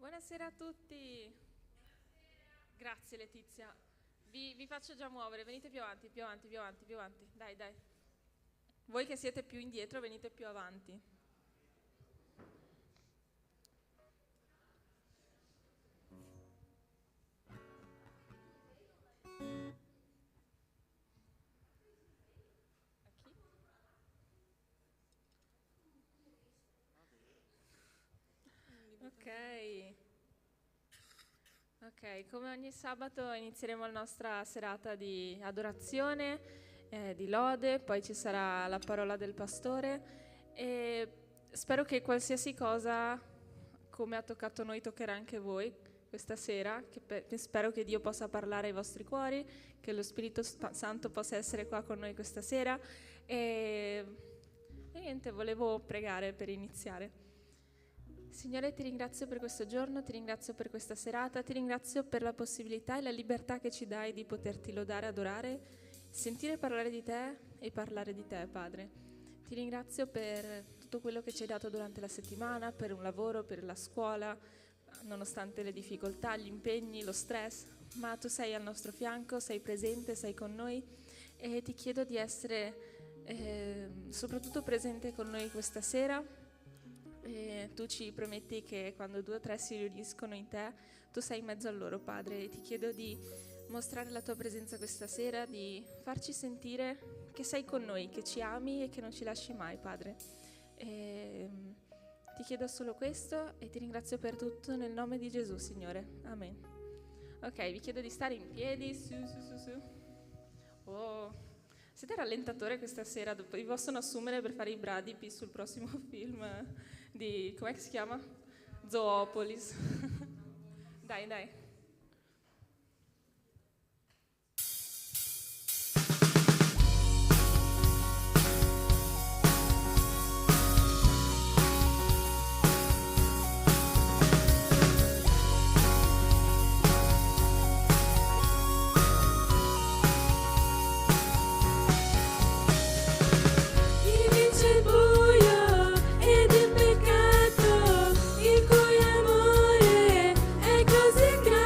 Buonasera a tutti. Grazie Letizia. Vi faccio già muovere, venite più avanti, più avanti, più avanti, più avanti. Dai, dai. Voi che siete più indietro, venite più avanti. Ok, come ogni sabato inizieremo la nostra serata di adorazione, di lode, poi ci sarà la parola del pastore e spero che qualsiasi cosa, come ha toccato noi, toccherà anche voi questa sera, che spero che Dio possa parlare ai vostri cuori, che lo Spirito Santo possa essere qua con noi questa sera e niente, volevo pregare per iniziare. Signore, ti ringrazio per questo giorno, ti ringrazio per questa serata, ti ringrazio per la possibilità e la libertà che ci dai di poterti lodare, adorare, sentire parlare di te e parlare di te, Padre. Ti ringrazio per tutto quello che ci hai dato durante la settimana, per un lavoro, per la scuola, nonostante le difficoltà, gli impegni, lo stress, ma tu sei al nostro fianco, sei presente, sei con noi e ti chiedo di essere soprattutto presente con noi questa sera. E tu ci prometti che quando 2 o 3 si riuniscono in te, tu sei in mezzo a loro, Padre, e ti chiedo di mostrare la tua presenza questa sera, di farci sentire che sei con noi, che ci ami e che non ci lasci mai, Padre. E ti chiedo solo questo e ti ringrazio per tutto nel nome di Gesù, Signore. Amen. Ok, vi chiedo di stare in piedi, su. Oh, siete rallentatore questa sera, vi possono assumere per fare i bradipi sul prossimo film di, com'è che si chiama? Zoopolis. Dai. Così grande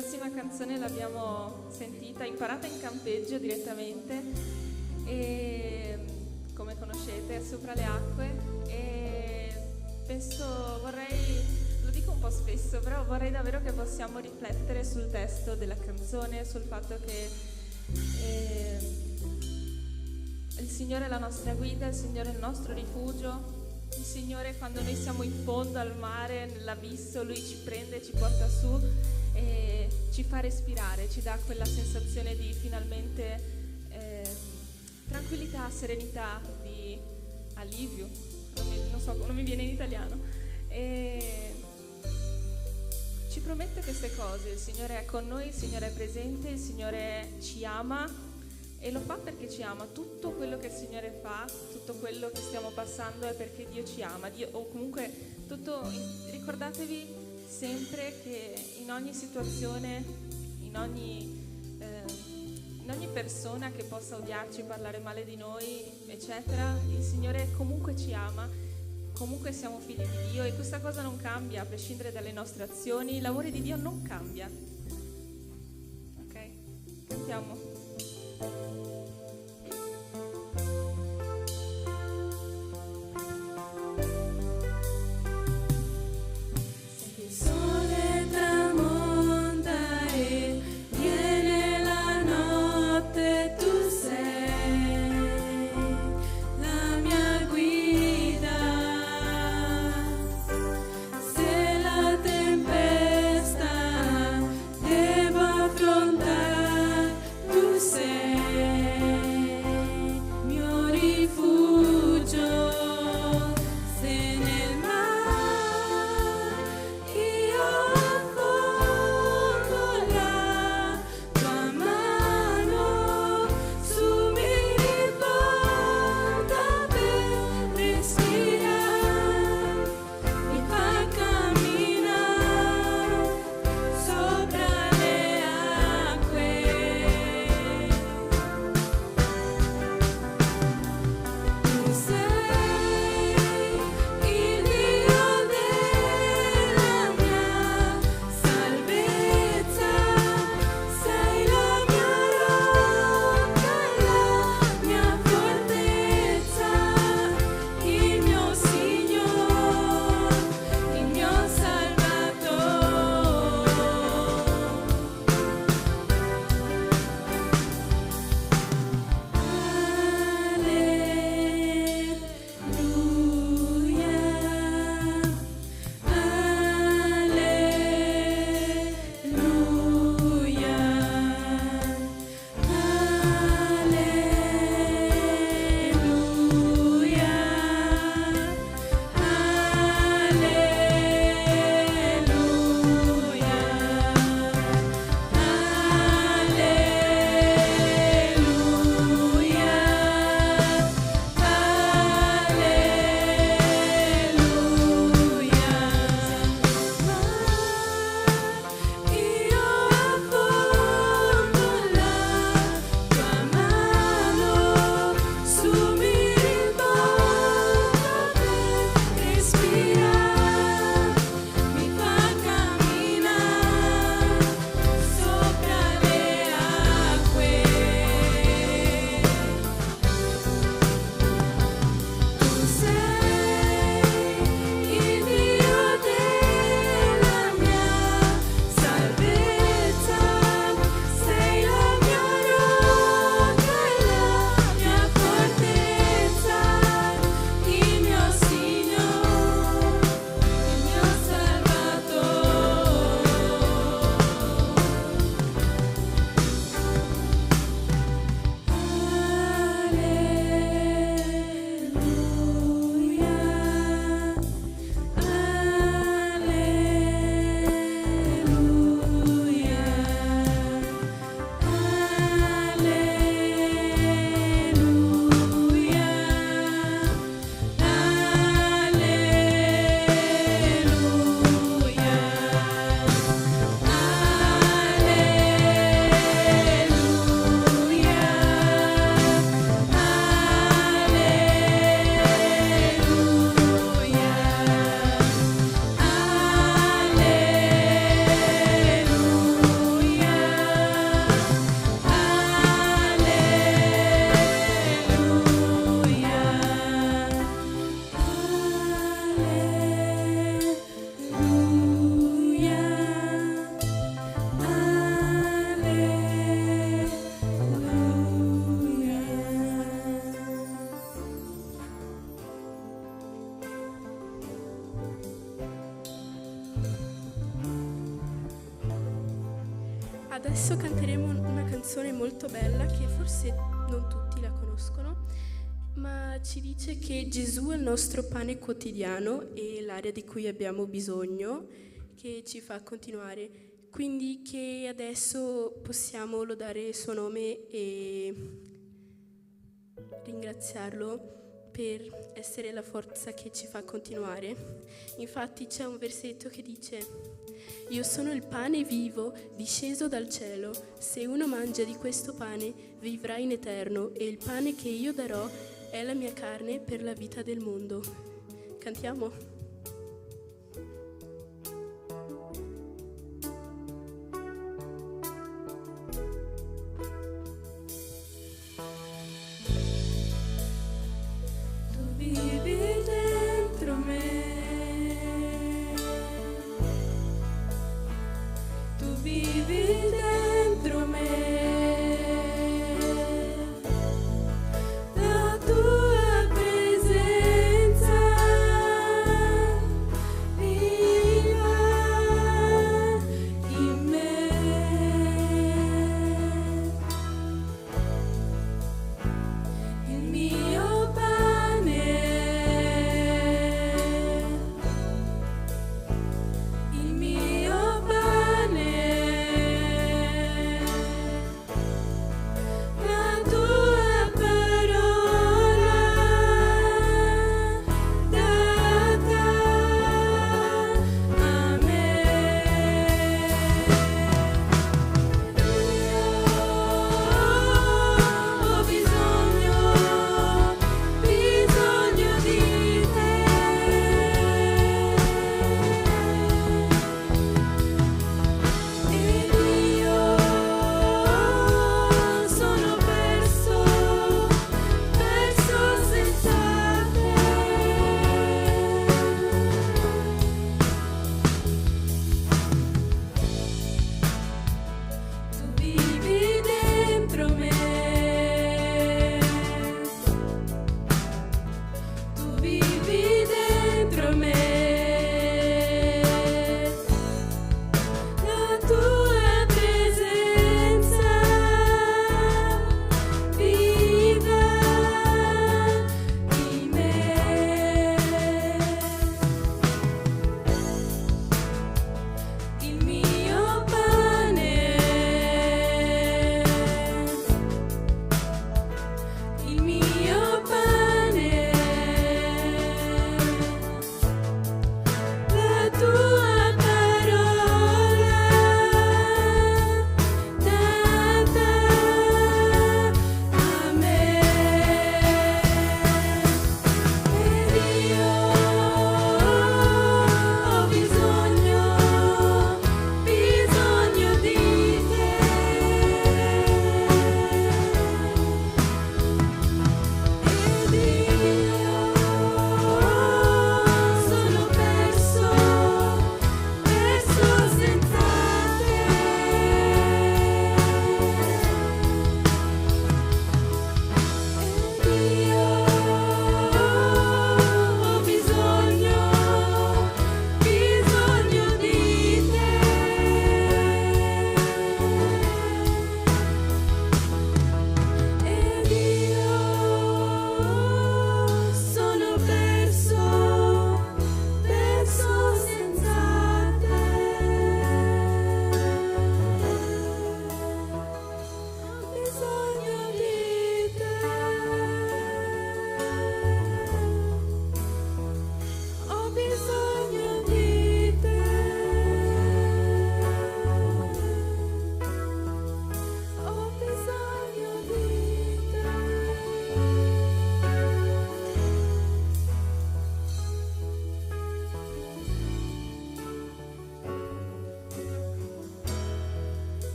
prossima canzone l'abbiamo sentita, imparata in campeggio direttamente, e come conoscete è Sopra le acque, e lo dico un po' spesso, però vorrei davvero che possiamo riflettere sul testo della canzone, sul fatto che il Signore è la nostra guida, il Signore è il nostro rifugio. Il Signore, quando noi siamo in fondo al mare, nell'abisso, Lui ci prende, ci porta su e ci fa respirare, ci dà quella sensazione di finalmente tranquillità, serenità, di alivio, non mi viene in italiano. E ci promette queste cose, il Signore è con noi, il Signore è presente, il Signore ci ama. E lo fa perché ci ama. Tutto quello che il Signore fa, tutto quello che stiamo passando è perché Dio ci ama. O comunque ricordatevi sempre che in ogni situazione, in ogni persona che possa odiarci, parlare male di noi, eccetera, il Signore comunque ci ama, comunque siamo figli di Dio, e questa cosa non cambia a prescindere dalle nostre azioni. L'amore di Dio non cambia. Ok? Cantiamo. Devo affrontare Adesso canteremo una canzone molto bella che forse non tutti la conoscono, ma ci dice che Gesù è il nostro pane quotidiano e l'aria di cui abbiamo bisogno, che ci fa continuare. Quindi che adesso possiamo lodare il suo nome e ringraziarlo per essere la forza che ci fa continuare. Infatti c'è un versetto che dice: io sono il pane vivo disceso dal cielo, se uno mangia di questo pane vivrà in eterno e il pane che io darò è la mia carne per la vita del mondo. Cantiamo?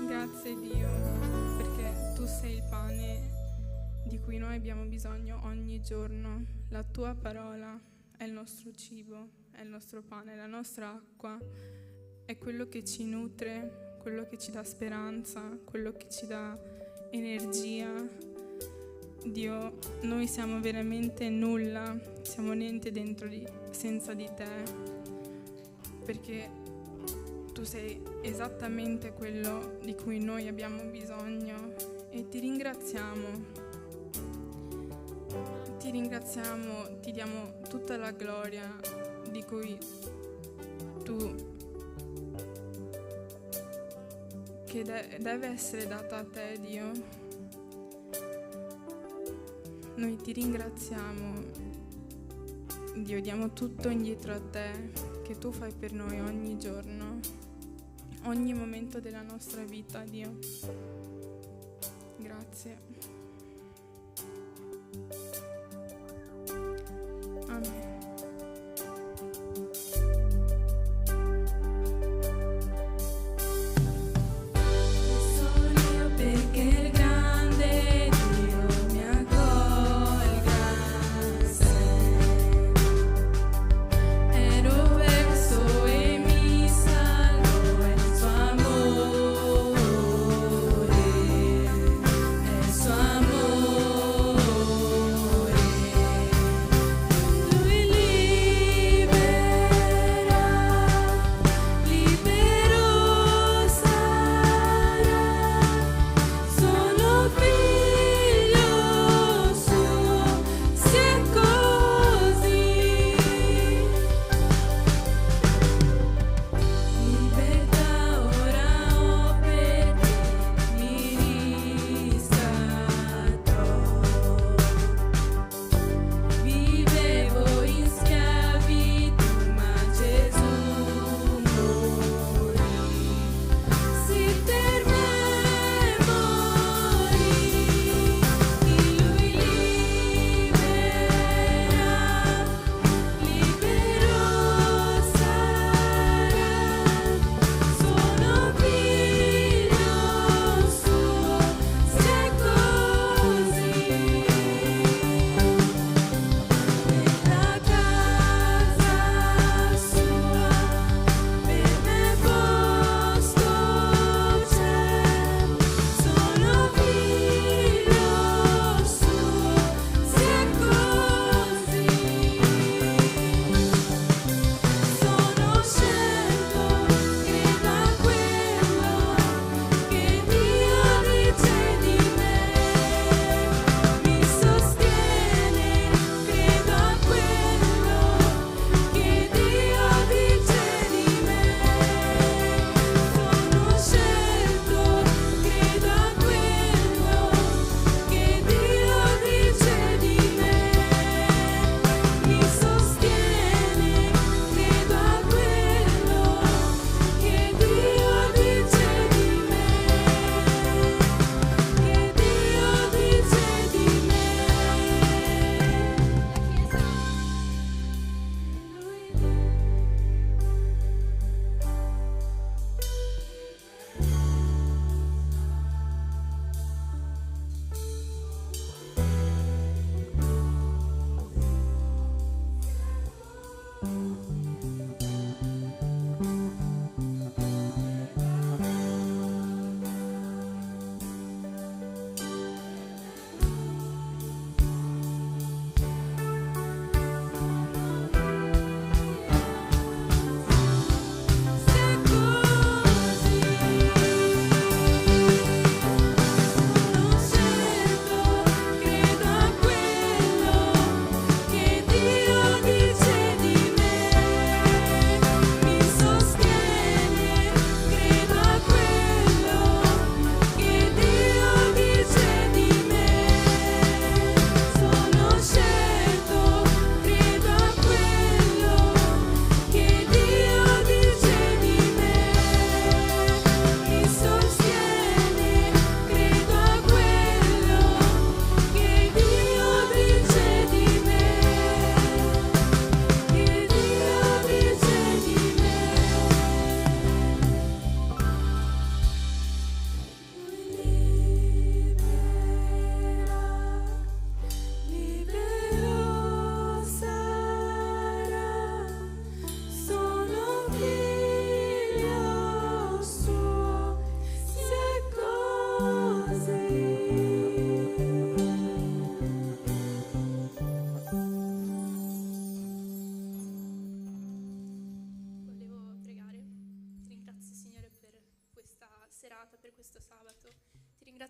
Grazie Dio, perché tu sei il pane di cui noi abbiamo bisogno ogni giorno. La tua parola è il nostro cibo, è il nostro pane, la nostra acqua, è quello che ci nutre, quello che ci dà speranza, quello che ci dà energia. Dio, noi siamo veramente nulla, siamo niente senza di te, perché tu tu sei esattamente quello di cui noi abbiamo bisogno e ti ringraziamo. Ti diamo tutta la gloria di cui che deve essere data a te, Dio. Noi ti ringraziamo, Dio, diamo tutto indietro a te, che tu fai per noi ogni giorno, ogni momento della nostra vita, Dio. Grazie. Amen. Amore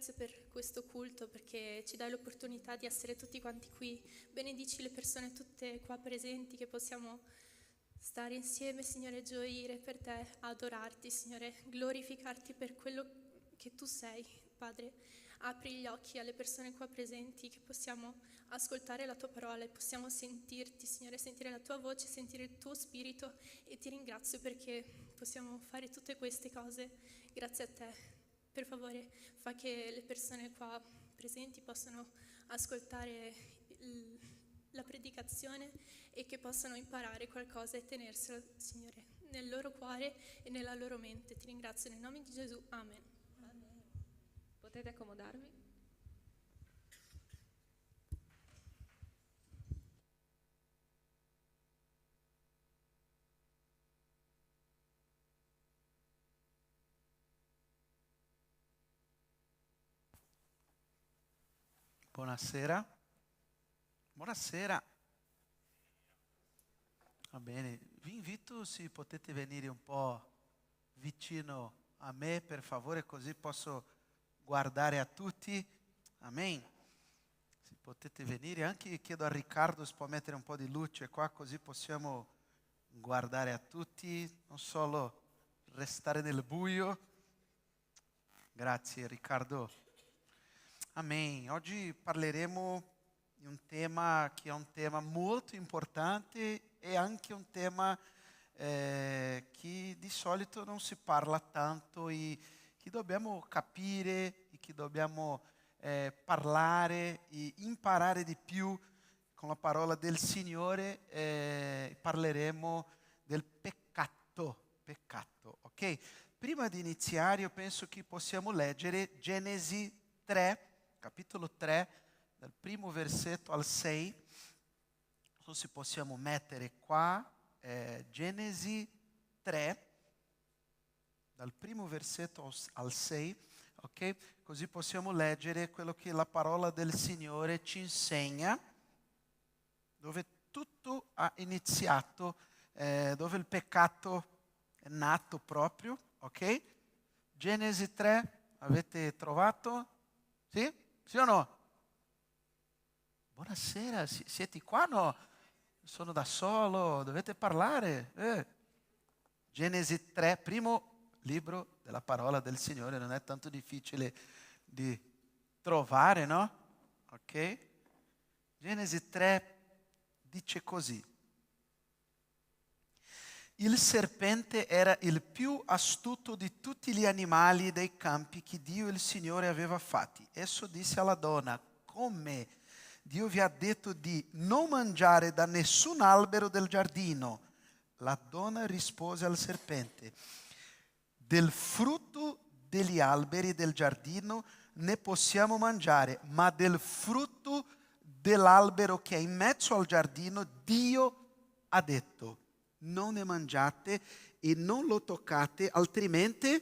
grazie per questo culto, perché ci dai l'opportunità di essere tutti quanti qui. Benedici le persone tutte qua presenti, che possiamo stare insieme, Signore, gioire per te, adorarti, Signore, glorificarti per quello che tu sei, Padre. Apri gli occhi alle persone qua presenti, che possiamo ascoltare la tua parola e possiamo sentirti, Signore, sentire la tua voce, sentire il tuo spirito, e ti ringrazio perché possiamo fare tutte queste cose grazie a te. Per favore, fa che le persone qua presenti possano ascoltare la predicazione e che possano imparare qualcosa e tenerselo, Signore, nel loro cuore e nella loro mente. Ti ringrazio nel nome di Gesù. Amen. Potete accomodarvi? Buonasera. Buonasera. Va bene, vi invito, se potete venire un po' vicino a me, per favore, così posso guardare a tutti. Amen. Se potete venire, anche chiedo a Riccardo se può mettere un po' di luce qua, così possiamo guardare a tutti, non solo restare nel buio. Grazie Riccardo. Amen. Oggi parleremo di un tema che è un tema molto importante e anche un tema che di solito non si parla tanto e che dobbiamo capire e che dobbiamo parlare e imparare di più con la parola del Signore. Parleremo del peccato, ok? Prima di iniziare io penso che possiamo leggere Genesi 3, capitolo 3, dal primo versetto al 6. Non so se possiamo mettere qua, Genesi 3, dal primo versetto al 6, ok? Così possiamo leggere quello che la parola del Signore ci insegna, dove tutto ha iniziato, dove il peccato è nato proprio, ok? Genesi 3, avete trovato? Sì? Sì o no? Buonasera, siete qua? No? Sono da solo, dovete parlare. Genesi 3, primo libro della parola del Signore, non è tanto difficile di trovare, no? Ok? Genesi 3 dice così. Il serpente era il più astuto di tutti gli animali dei campi che Dio il Signore aveva fatti. Esso disse alla donna: come Dio vi ha detto di non mangiare da nessun albero del giardino. La donna rispose al serpente: del frutto degli alberi del giardino ne possiamo mangiare, ma del frutto dell'albero che è in mezzo al giardino Dio ha detto: non ne mangiate e non lo toccate, altrimenti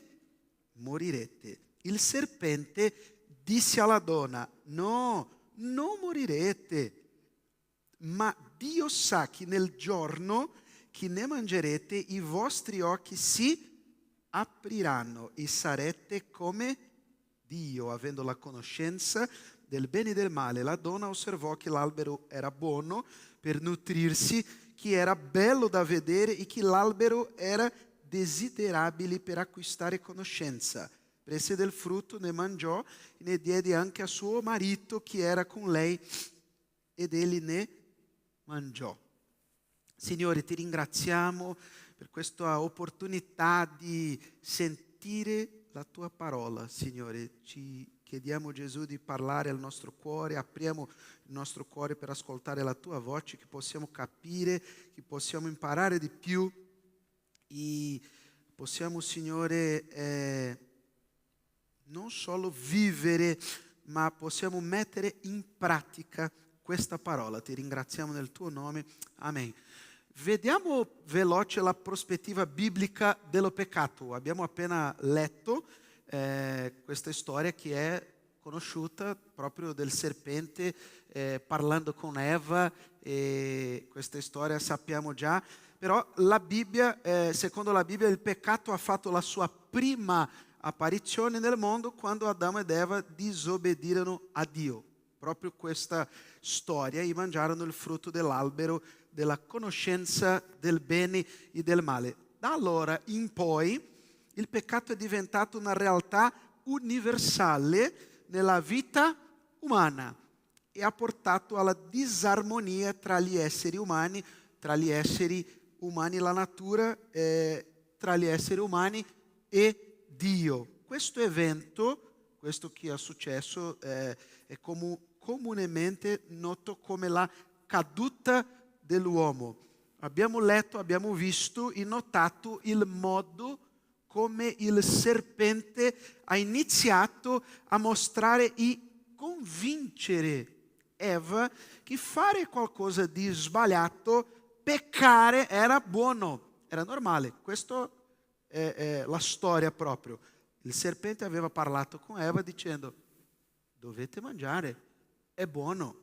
morirete. Il serpente disse alla donna: no, non morirete, ma Dio sa che nel giorno che ne mangerete i vostri occhi si apriranno e sarete come Dio, avendo la conoscenza del bene e del male. La donna osservò che l'albero era buono per nutrirsi, che era bello da vedere e che l'albero era desiderabile per acquistare conoscenza. Prese del frutto, ne mangiò e ne diede anche a suo marito che era con lei, ed egli ne mangiò. Signore, ti ringraziamo per questa opportunità di sentire la tua parola. Signore, ci chiediamo, Gesù, di parlare al nostro cuore, apriamo il nostro cuore per ascoltare la tua voce, che possiamo capire, che possiamo imparare di più e possiamo, Signore, non solo vivere, ma possiamo mettere in pratica questa parola. Ti ringraziamo nel tuo nome. Amen. Vediamo veloce la prospettiva biblica dello peccato. Abbiamo appena letto questa storia che è conosciuta proprio del serpente parlando con Eva, e questa storia sappiamo già, però la Bibbia, secondo la Bibbia, il peccato ha fatto la sua prima apparizione nel mondo quando Adamo ed Eva disobbedirono a Dio. Proprio questa storia, e mangiarono il frutto dell'albero della conoscenza del bene e del male. Da allora in poi il peccato è diventato una realtà universale nella vita umana e ha portato alla disarmonia tra gli esseri umani, la natura, tra gli esseri umani e Dio. Questo evento, questo che è successo, è comunemente noto come la caduta dell'uomo. Abbiamo letto, abbiamo visto e notato il modo come il serpente ha iniziato a mostrare e convincere Eva che fare qualcosa di sbagliato, peccare, era buono, era normale. Questa è la storia proprio. Il serpente aveva parlato con Eva dicendo: dovete mangiare, è buono.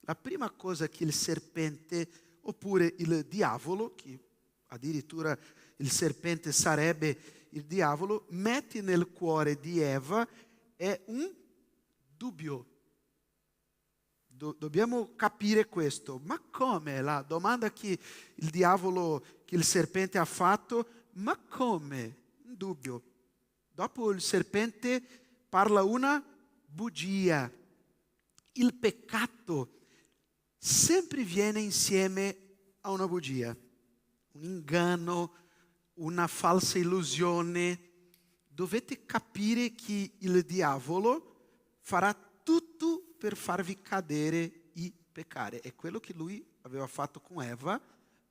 La prima cosa che il serpente, oppure il diavolo, che addirittura il serpente sarebbe il diavolo, mette nel cuore di Eva è un dubbio. Dobbiamo capire questo. Ma come? La domanda che il diavolo, che il serpente ha fatto, ma come? Un dubbio. Dopo il serpente parla una bugia. Il peccato sempre viene insieme a una bugia, un inganno, una falsa illusione. Dovete capire che il diavolo farà tutto per farvi cadere e peccare. È quello che lui aveva fatto con Eva.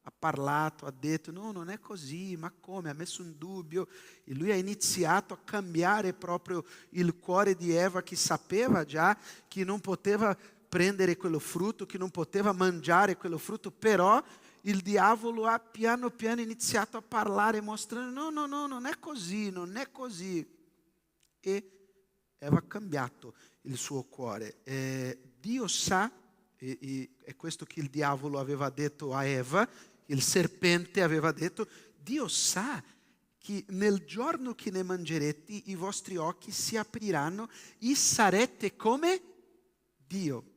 Ha parlato, ha detto: no, non è così, ma come? Ha messo un dubbio. E lui ha iniziato a cambiare proprio il cuore di Eva, che sapeva già che non poteva prendere quello frutto, che non poteva mangiare quello frutto, però il diavolo ha piano piano iniziato a parlare, mostrando: no, non è così, non è così. E Eva ha cambiato il suo cuore. Dio sa, e è questo che il diavolo aveva detto a Eva, il serpente aveva detto: Dio sa che nel giorno che ne mangerete i vostri occhi si apriranno e sarete come Dio.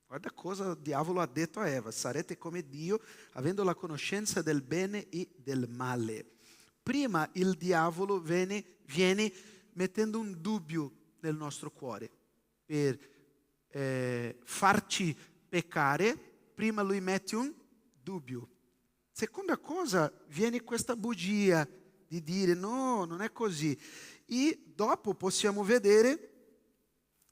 Guarda cosa il diavolo ha detto a Eva: sarete come Dio, avendo la conoscenza del bene e del male. Prima il diavolo viene mettendo un dubbio nel nostro cuore per farci peccare. Prima lui mette un dubbio. Seconda cosa, viene questa bugia di dire: no, non è così. E dopo possiamo vedere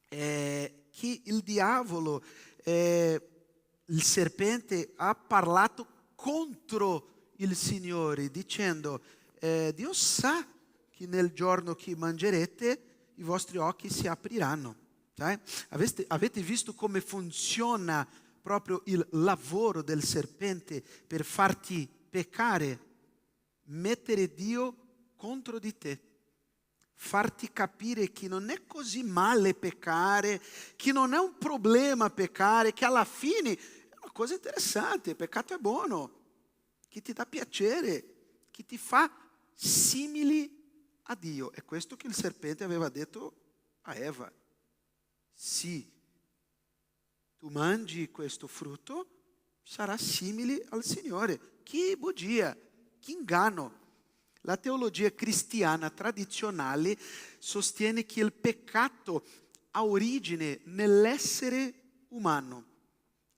che il diavolo, il serpente, ha parlato contro il Signore dicendo: Dio sa che nel giorno che mangerete i vostri occhi si apriranno. Avete visto come funziona proprio il lavoro del serpente per farti peccare? Mettere Dio contro di te, farti capire che non è così male peccare, che non è un problema peccare, che alla fine è una cosa interessante, il peccato è buono, che ti dà piacere, che ti fa simili a Dio. È questo che il serpente aveva detto a Eva. Sì, tu mangi questo frutto, sarà simile al Signore. Che bugia, che inganno. La teologia cristiana tradizionale sostiene che il peccato ha origine nell'essere umano,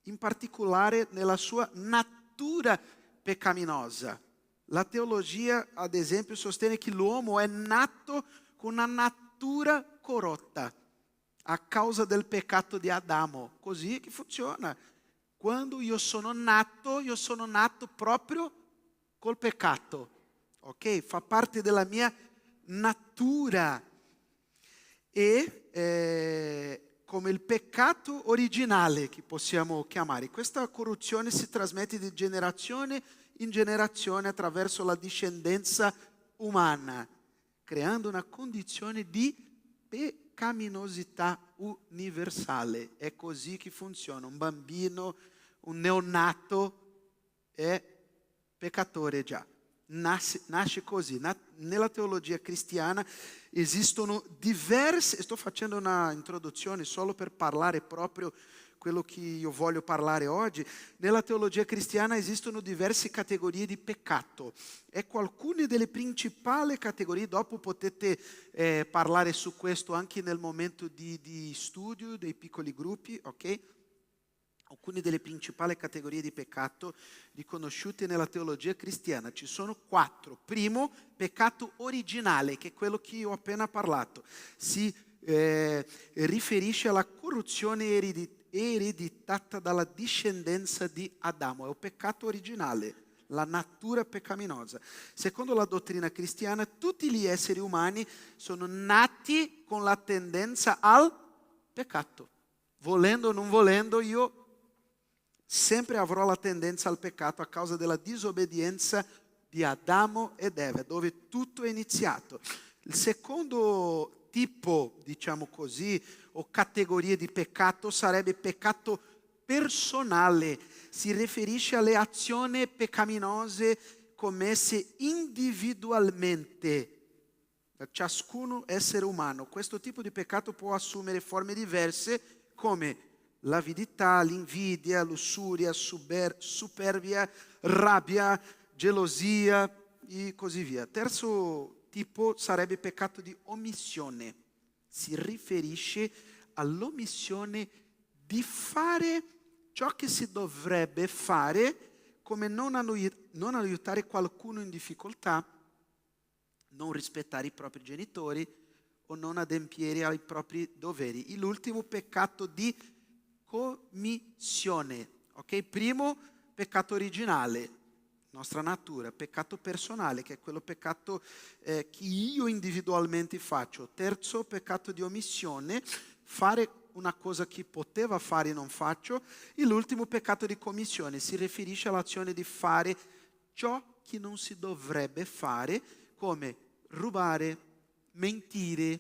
in particolare nella sua natura peccaminosa. La teologia, ad esempio, sostiene che l'uomo è nato con una natura corrotta a causa del peccato di Adamo. Così che funziona. Quando io sono nato proprio col peccato. Ok? Fa parte della mia natura. E come il peccato originale, che possiamo chiamare. Questa corruzione si trasmette di generazione in generazione attraverso la discendenza umana, creando una condizione di peccaminosità universale. È così che funziona. Un bambino, un neonato è peccatore già. nasce così. Nella teologia cristiana esistono diverse, sto facendo una introduzione solo per parlare proprio quello che io voglio parlare oggi. Nella teologia cristiana esistono diverse categorie di peccato. Ecco alcune delle principali categorie, dopo potete parlare su questo anche nel momento di studio dei piccoli gruppi, ok? Alcune delle principali categorie di peccato riconosciute nella teologia cristiana. Ci sono 4. Primo, peccato originale, che è quello che io ho appena parlato. Si riferisce alla corruzione ereditata dalla discendenza di Adamo. È un peccato originale, la natura peccaminosa. Secondo la dottrina cristiana, tutti gli esseri umani sono nati con la tendenza al peccato. Volendo o non volendo, io sempre avrò la tendenza al peccato a causa della disobbedienza di Adamo ed Eva, dove tutto è iniziato. Il secondo tipo, diciamo così, o categoria di peccato sarebbe peccato personale. Si riferisce alle azioni peccaminose commesse individualmente da ciascuno essere umano. Questo tipo di peccato può assumere forme diverse come l'avidità, l'invidia, lussuria, superbia, rabbia, gelosia e così via. Terzo tipo sarebbe peccato di omissione. Si riferisce all'omissione di fare ciò che si dovrebbe fare, come non aiutare qualcuno in difficoltà, non rispettare i propri genitori o non adempiere ai propri doveri. E l'ultimo peccato di commissione, ok? Primo, peccato originale, nostra natura, peccato personale, che è quello peccato che io individualmente faccio. Terzo, peccato di omissione, fare una cosa che poteva fare e non faccio. E l'ultimo, peccato di commissione, si riferisce all'azione di fare ciò che non si dovrebbe fare, come rubare, mentire,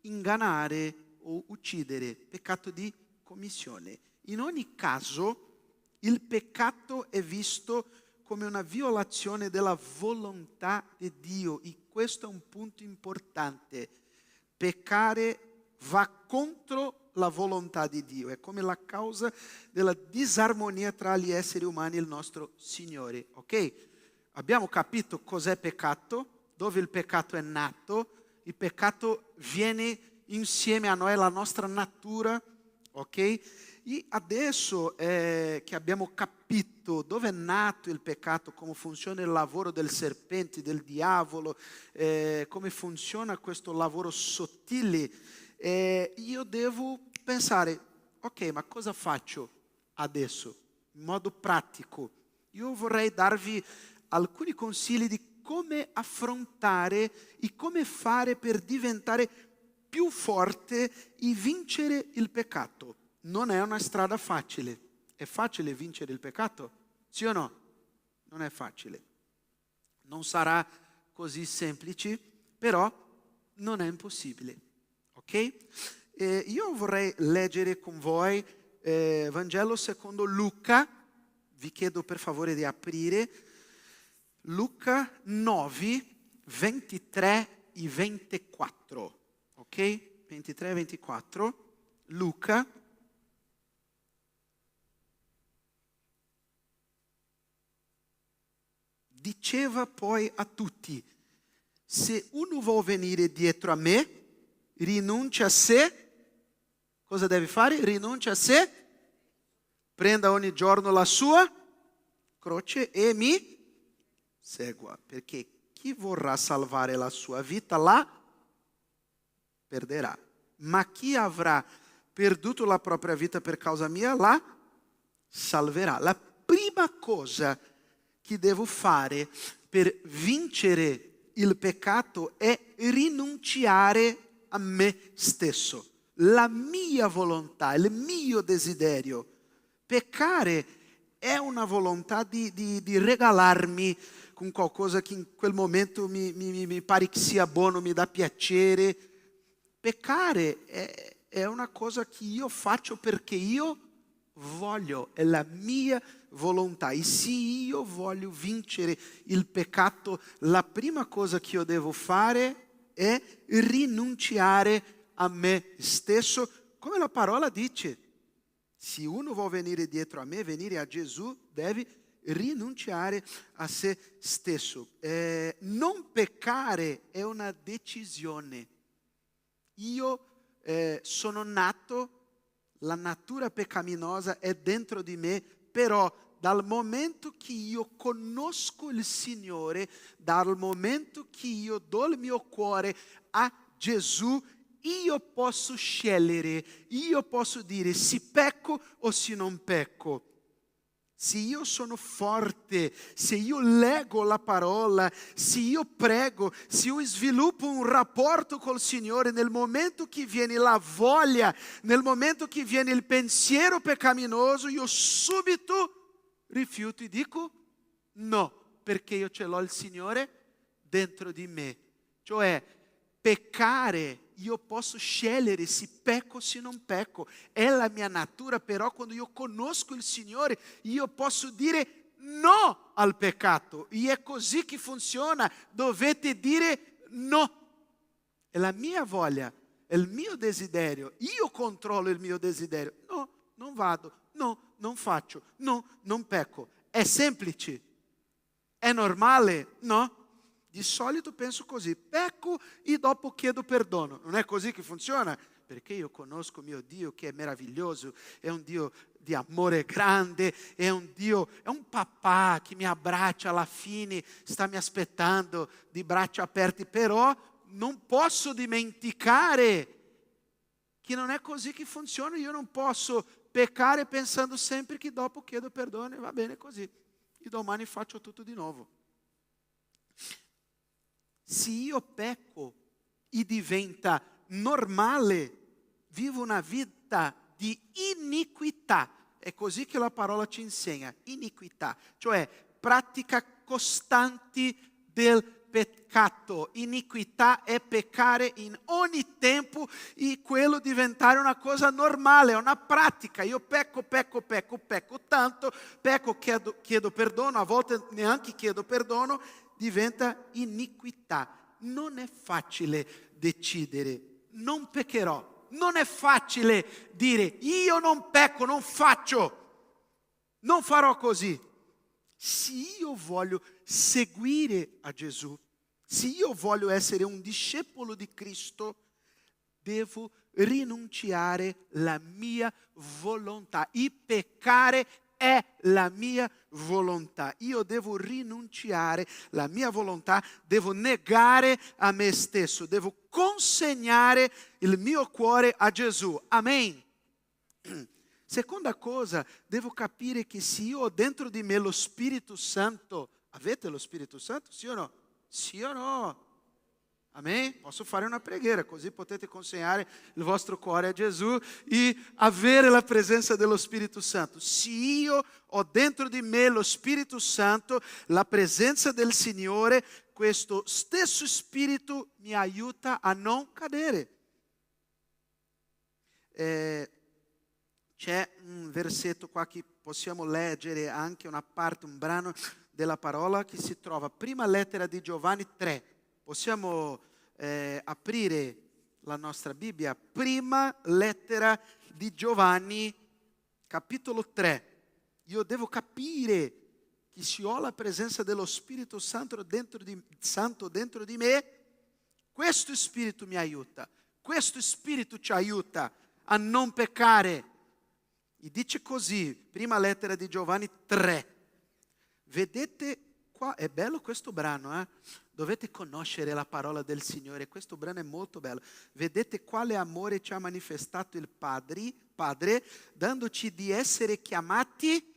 ingannare o uccidere. Peccato di commissione. In ogni caso, il peccato è visto come una violazione della volontà di Dio, e questo è un punto importante. Peccare va contro la volontà di Dio, è come la causa della disarmonia tra gli esseri umani e il nostro Signore, ok? Abbiamo capito cos'è peccato, dove il peccato è nato. Il peccato viene insieme a noi, la nostra natura, ok? E adesso che abbiamo capito dove è nato il peccato, come funziona il lavoro del serpente, del diavolo, come funziona questo lavoro sottile, io devo pensare, ok, ma cosa faccio adesso? In modo pratico. Io vorrei darvi alcuni consigli di come affrontare e come fare per diventare più forte e vincere il peccato. Non è una strada facile. È facile vincere il peccato? Sì o no? Non è facile. Non sarà così semplice, però non è impossibile. Ok? Io vorrei leggere con voi Vangelo secondo Luca. Vi chiedo per favore di aprire. Luca 9, 23 e 24. Ok? 23 e 24. Luca. Diceva poi a tutti: se uno vuol venire dietro a me, rinuncia a sé. Cosa deve fare? Rinuncia a sé, prenda ogni giorno la sua croce e mi segua, perché chi vorrà salvare la sua vita la perderà, ma chi avrà perduto la propria vita per causa mia la salverà. La prima cosa che devo fare per vincere il peccato è rinunciare a me stesso, la mia volontà, il mio desiderio. Peccare è una volontà di regalarmi con qualcosa che in quel momento mi pare che sia buono, mi dà piacere. Peccare è una cosa che io faccio perché io voglio, è la mia volontà. E se io voglio vincere il peccato, la prima cosa che io devo fare è rinunciare a me stesso, come la parola dice. Se uno vuole venire dietro a me, venire a Gesù, deve rinunciare a se stesso. Non peccare è una decisione. Io sono nato, la natura peccaminosa è dentro di me, però dal momento che io conosco il Signore, dal momento che io do il mio cuore a Gesù, io posso scegliere, io posso dire se pecco o se non pecco. Se io sono forte, se io leggo la parola, se io prego, se io sviluppo un rapporto col Signore, nel momento che viene la voglia, nel momento che viene il pensiero peccaminoso, io subito rifiuto e dico no, perché io ce l'ho il Signore dentro di me. Cioè, peccare, io posso scegliere se pecco o se non pecco, è la mia natura, però quando io conosco il Signore, io posso dire no al peccato, e è così che funziona, dovete dire no, è la mia voglia, è il mio desiderio, io controllo il mio desiderio, no, non vado, no, non faccio, no, non pecco, è semplice, è normale, no? Di solito penso così, pecco e dopo chiedo perdono. Non è così che funziona, perché io conosco mio Dio che è meraviglioso, è un Dio di amore grande, è un Dio, è un papà che mi abbraccia alla fine, sta mi aspettando di braccia aperte, però non posso dimenticare che non è così che funziona, io non posso peccare pensando sempre che dopo chiedo perdono e va bene così, e domani faccio tutto di nuovo. Se io pecco e diventa normale, vivo una vita di iniquità. È così che la parola ci insegna, iniquità, cioè pratica costante del peccato. Iniquità è peccare in ogni tempo e quello diventare una cosa normale, una pratica. Io pecco tanto, pecco, chiedo perdono, a volte neanche chiedo perdono, diventa iniquità. Non è facile decidere, non peccherò. Non è facile dire io non pecco, non faccio, non farò così. Se io voglio seguire a Gesù, se io voglio essere un discepolo di Cristo, devo rinunciare alla mia volontà. Il peccare è la mia volontà. Io devo rinunciare alla mia volontà, devo negare a me stesso, devo consegnare il mio cuore a Gesù. Amen. Seconda cosa, devo capire che se io ho dentro di me lo Spirito Santo, avete lo Spirito Santo? Sì o no? Sì o no? Amen? Posso fare una preghiera, così potete consegnare il vostro cuore a Gesù e avere la presenza dello Spirito Santo. Se io ho dentro di me lo Spirito Santo, la presenza del Signore, questo stesso Spirito mi aiuta a non cadere. C'è un versetto qua che possiamo leggere, anche una parte, un brano della parola che si trova, prima lettera di Giovanni 3. Possiamo aprire la nostra Bibbia, prima lettera di Giovanni, capitolo 3. Io devo capire che se ho la presenza dello Spirito Santo dentro di me, questo Spirito mi aiuta, questo Spirito ci aiuta a non peccare. E dice così, prima lettera di Giovanni 3. Vedete qua, è bello questo brano, Dovete conoscere la parola del Signore, questo brano è molto bello. Vedete quale amore ci ha manifestato il Padre, dandoci di essere chiamati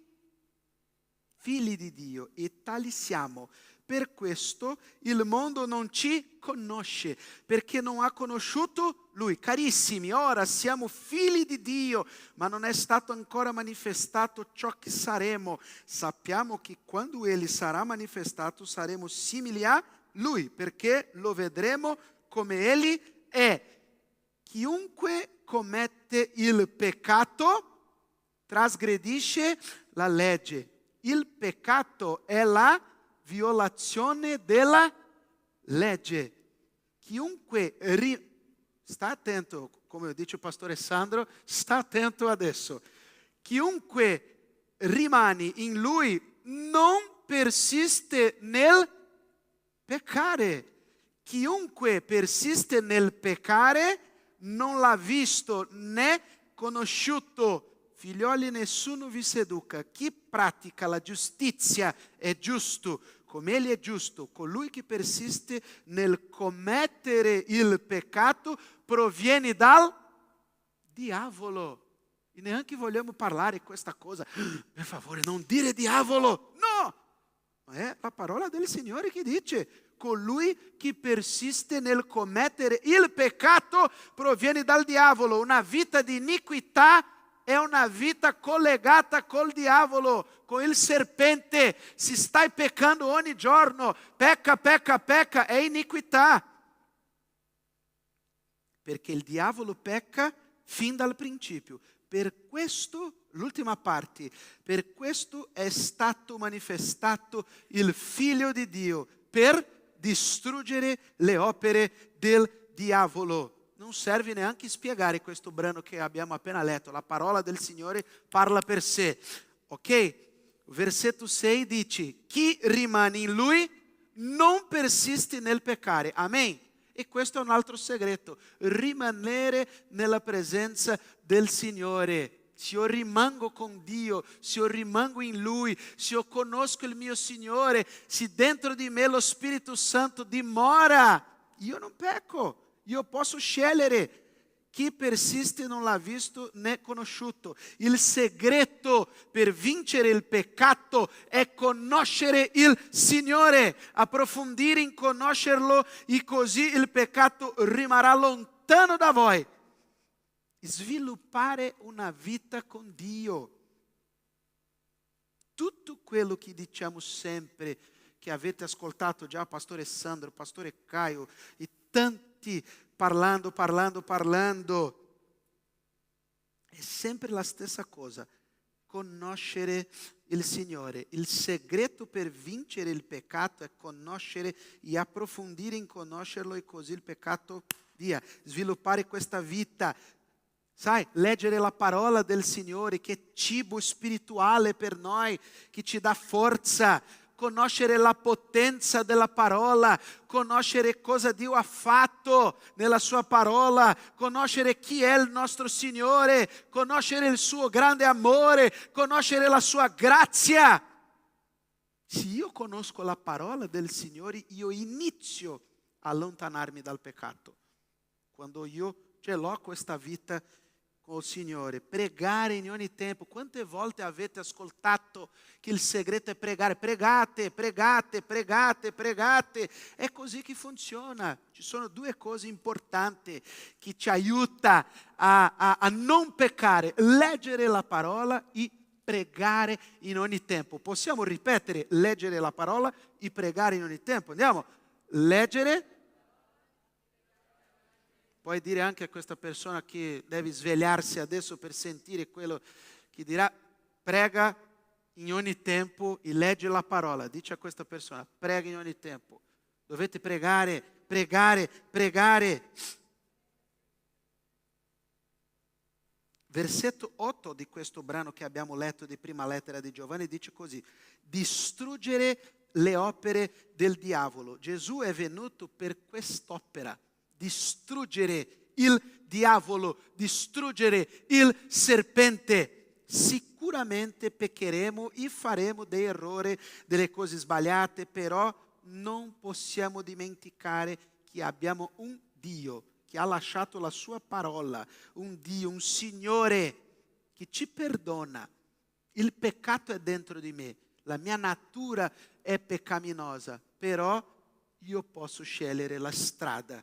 figli di Dio, e tali siamo. Per questo il mondo non ci conosce, perché non ha conosciuto Lui. Carissimi, ora siamo figli di Dio, ma non è stato ancora manifestato ciò che saremo. Sappiamo che quando Egli sarà manifestato saremo simili a Lui, perché lo vedremo come Egli è. Chiunque commette il peccato trasgredisce la legge. Il peccato è la violazione della legge. Chiunque sta attento, come dice il pastore Sandro, sta attento adesso. Chiunque rimane in lui non persiste nel peccare. Chiunque persiste nel peccare non l'ha visto né conosciuto. Figlioli, nessuno vi seduca. Chi pratica la giustizia è giusto, come egli è giusto. Colui che persiste nel commettere il peccato proviene dal diavolo. E neanche vogliamo parlare questa cosa. Per favore, non dire diavolo. No! Ma è la parola del Signore che dice: colui che persiste nel commettere il peccato proviene dal diavolo. Una vita di iniquità è una vita collegata col diavolo, con il serpente. Se stai peccando ogni giorno, pecca, è iniquità. Perché il diavolo pecca fin dal principio. Per questo, l'ultima parte, per questo è stato manifestato il Figlio di Dio, per distruggere le opere del diavolo. Non serve neanche spiegare questo brano che abbiamo appena letto. La parola del Signore parla per sé. Ok? Versetto 6 dice: chi rimane in Lui non persiste nel peccare. Amen. E questo è un altro segreto: rimanere nella presenza del Signore. Se io rimango con Dio, se io rimango in Lui, se io conosco il mio Signore, se dentro di me lo Spirito Santo dimora, io non pecco, io posso scegliere. Chi persiste non l'ha visto né conosciuto. Il segreto per vincere il peccato è conoscere il Signore, approfondire in conoscerlo, e così il peccato rimarrà lontano da voi. Sviluppare una vita con Dio. Tutto quello che diciamo sempre, che avete ascoltato già pastore Sandro, pastore Caio e tanti parlando, è sempre la stessa cosa: conoscere il Signore. Il segreto per vincere il peccato è conoscere e approfondire in conoscerlo, e così il peccato via. Sviluppare questa vita. Sai, leggere la parola del Signore, che è cibo spirituale per noi, che ci dà forza. Conoscere la potenza della parola, conoscere cosa Dio ha fatto nella sua parola, conoscere chi è il nostro Signore, conoscere il suo grande amore, conoscere la sua grazia. Se io conosco la parola del Signore, io inizio a allontanarmi dal peccato. Quando io ce l'ho questa vita con il Signore, pregare in ogni tempo. Quante volte avete ascoltato che il segreto è pregare? Pregate. È così che funziona. Ci sono due cose importanti che ci aiutano a non peccare: leggere la parola e pregare in ogni tempo. Possiamo ripetere: leggere la parola e pregare in ogni tempo. Andiamo. Leggere. Puoi dire anche a questa persona che deve svegliarsi adesso per sentire quello che dirà: prega in ogni tempo e legge la parola. Dice a questa persona: prega in ogni tempo. Dovete pregare. Versetto 8 di questo brano che abbiamo letto di prima lettera di Giovanni dice così: distruggere le opere del diavolo. Gesù è venuto per quest'opera. Distruggere il diavolo, distruggere il serpente. Sicuramente peccheremo e faremo dei errori, delle cose sbagliate, però non possiamo dimenticare che abbiamo un Dio che ha lasciato la sua parola, un Dio, un Signore che ci perdona. Il peccato è dentro di me, la mia natura è peccaminosa, però io posso scegliere la strada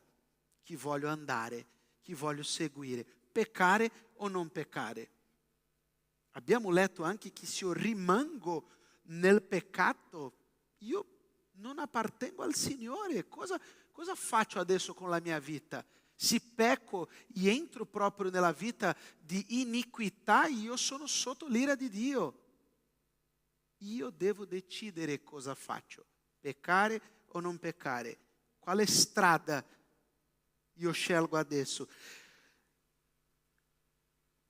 che voglio andare, che voglio seguire, peccare o non peccare. Abbiamo letto anche che se io rimango nel peccato, io non appartengo al Signore. Cosa faccio adesso con la mia vita? Se pecco e entro proprio nella vita di iniquità, io sono sotto l'ira di Dio. Io devo decidere cosa faccio, peccare o non peccare. Quale strada io scelgo adesso?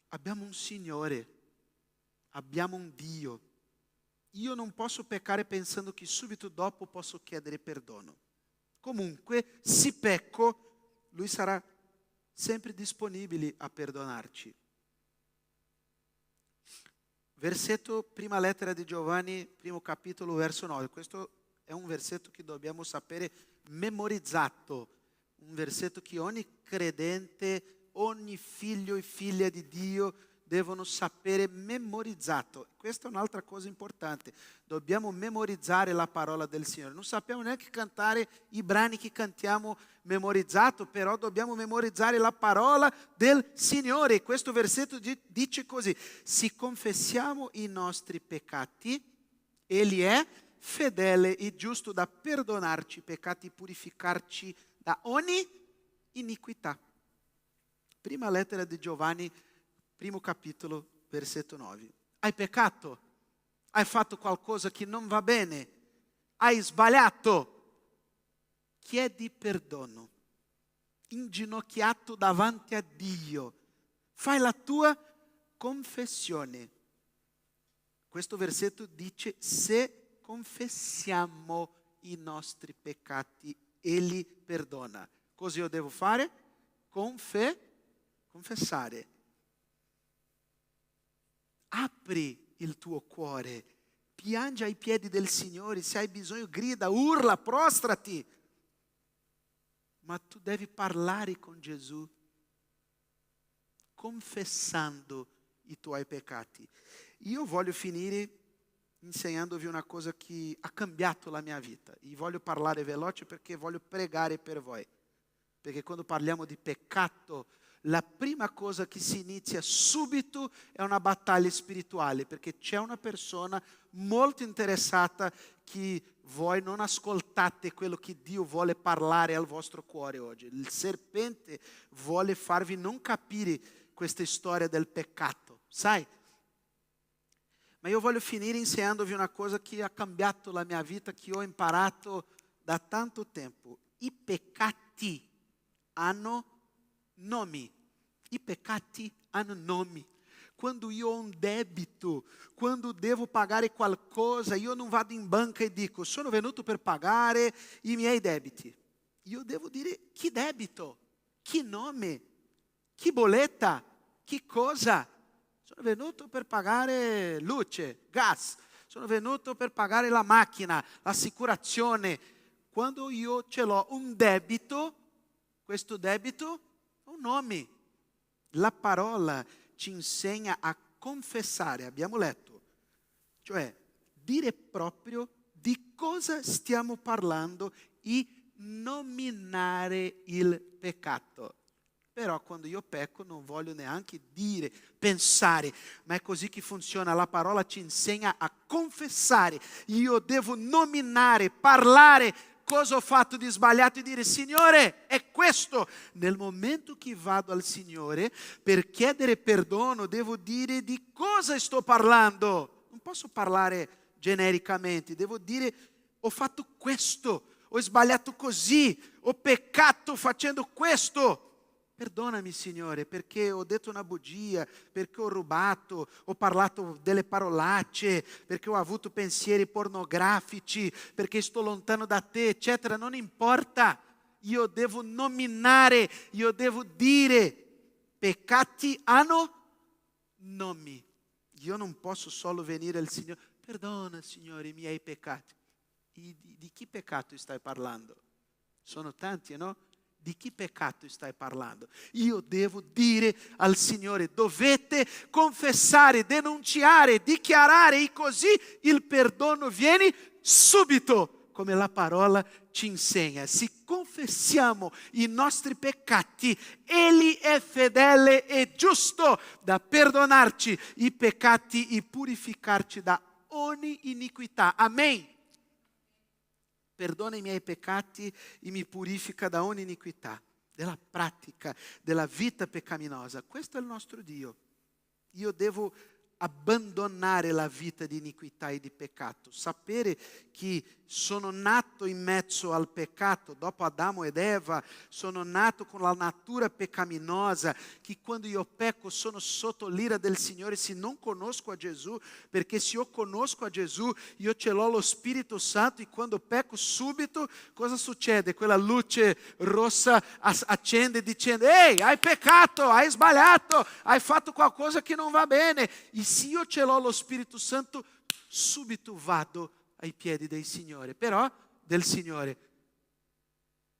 Abbiamo un Signore, abbiamo un Dio. Io non posso peccare pensando che subito dopo posso chiedere perdono. Comunque, se pecco, Lui sarà sempre disponibile a perdonarci. Versetto, prima lettera di Giovanni, primo capitolo, verso 9. Questo è un versetto che dobbiamo sapere memorizzato. Un versetto che ogni credente, ogni figlio e figlia di Dio devono sapere memorizzato. Questa è un'altra cosa importante. Dobbiamo memorizzare la parola del Signore. Non sappiamo neanche cantare i brani che cantiamo memorizzato, però dobbiamo memorizzare la parola del Signore. Questo versetto dice così: se confessiamo i nostri peccati, Egli è fedele e giusto da perdonarci i peccati e purificarci da ogni iniquità. Prima lettera di Giovanni, primo capitolo, versetto 9. Hai peccato? Hai fatto qualcosa che non va bene? Hai sbagliato? Chiedi perdono, inginocchiato davanti a Dio. Fai la tua confessione. Questo versetto dice: se confessiamo i nostri peccati, Egli perdona. Cosa io devo fare? Confessare. Apri il tuo cuore, piangi ai piedi del Signore, se hai bisogno grida, urla, prostrati. Ma tu devi parlare con Gesù, confessando i tuoi peccati. Io voglio finire insegnandovi una cosa che ha cambiato la mia vita. E voglio parlare veloce perché voglio pregare per voi. Perché quando parliamo di peccato, la prima cosa che si inizia subito è una battaglia spirituale, perché c'è una persona molto interessata che voi non ascoltate quello che Dio vuole parlare al vostro cuore oggi. Il serpente vuole farvi non capire questa storia del peccato, sai? Ma io voglio finire insegnandovi una cosa che ha cambiato la mia vita, che ho imparato da tanto tempo. I peccati hanno nomi. I peccati hanno nomi. Quando io ho un debito, quando devo pagare qualcosa, io non vado in banca e dico: sono venuto per pagare i miei debiti. Io devo dire: che debito, che nome, che bolletta, che cosa. Sono venuto per pagare luce, gas, sono venuto per pagare la macchina, l'assicurazione. Quando io ce l'ho un debito, questo debito ha un nome. La parola ci insegna a confessare, abbiamo letto, cioè dire proprio di cosa stiamo parlando e nominare il peccato. Però quando io pecco non voglio neanche dire, pensare, ma è così che funziona. La parola ci insegna a confessare. Io devo nominare, parlare cosa ho fatto di sbagliato e dire: Signore, è questo. Nel momento che vado al Signore per chiedere perdono, devo dire di cosa sto parlando. Non posso parlare genericamente, devo dire: ho fatto questo, ho sbagliato così, ho peccato facendo questo. Perdonami, Signore, perché ho detto una bugia, perché ho rubato, ho parlato delle parolacce, perché ho avuto pensieri pornografici, perché sto lontano da te, eccetera. Non importa, io devo nominare, io devo dire. Peccati hanno nomi. Io non posso solo venire al Signore: perdona, Signore, i miei peccati. Di che peccato stai parlando? Sono tanti, no? Di che peccato stai parlando? Io devo dire al Signore: dovete confessare, denunciare, dichiarare, e così il perdono viene subito, come la parola ci insegna. Se confessiamo i nostri peccati, Egli è fedele e giusto da perdonarci i peccati e purificarci da ogni iniquità. Amen. Perdona i miei peccati e mi purifica da ogni iniquità. della pratica, della vita peccaminosa. Questo è il nostro Dio. Io devo abbandonare la vita di iniquità e di peccato, sapere che sono nato in mezzo al peccato, dopo Adamo ed Eva, sono nato con la natura peccaminosa, che quando io pecco sono sotto l'ira del Signore se non conosco a Gesù, perché se io conosco a Gesù, io ce l'ho lo Spirito Santo e quando pecco subito, cosa succede? Quella luce rossa accende dicendo: ehi, hai peccato, hai sbagliato, hai fatto qualcosa che non va bene. E se io ce l'ho lo Spirito Santo, subito vado ai piedi del Signore.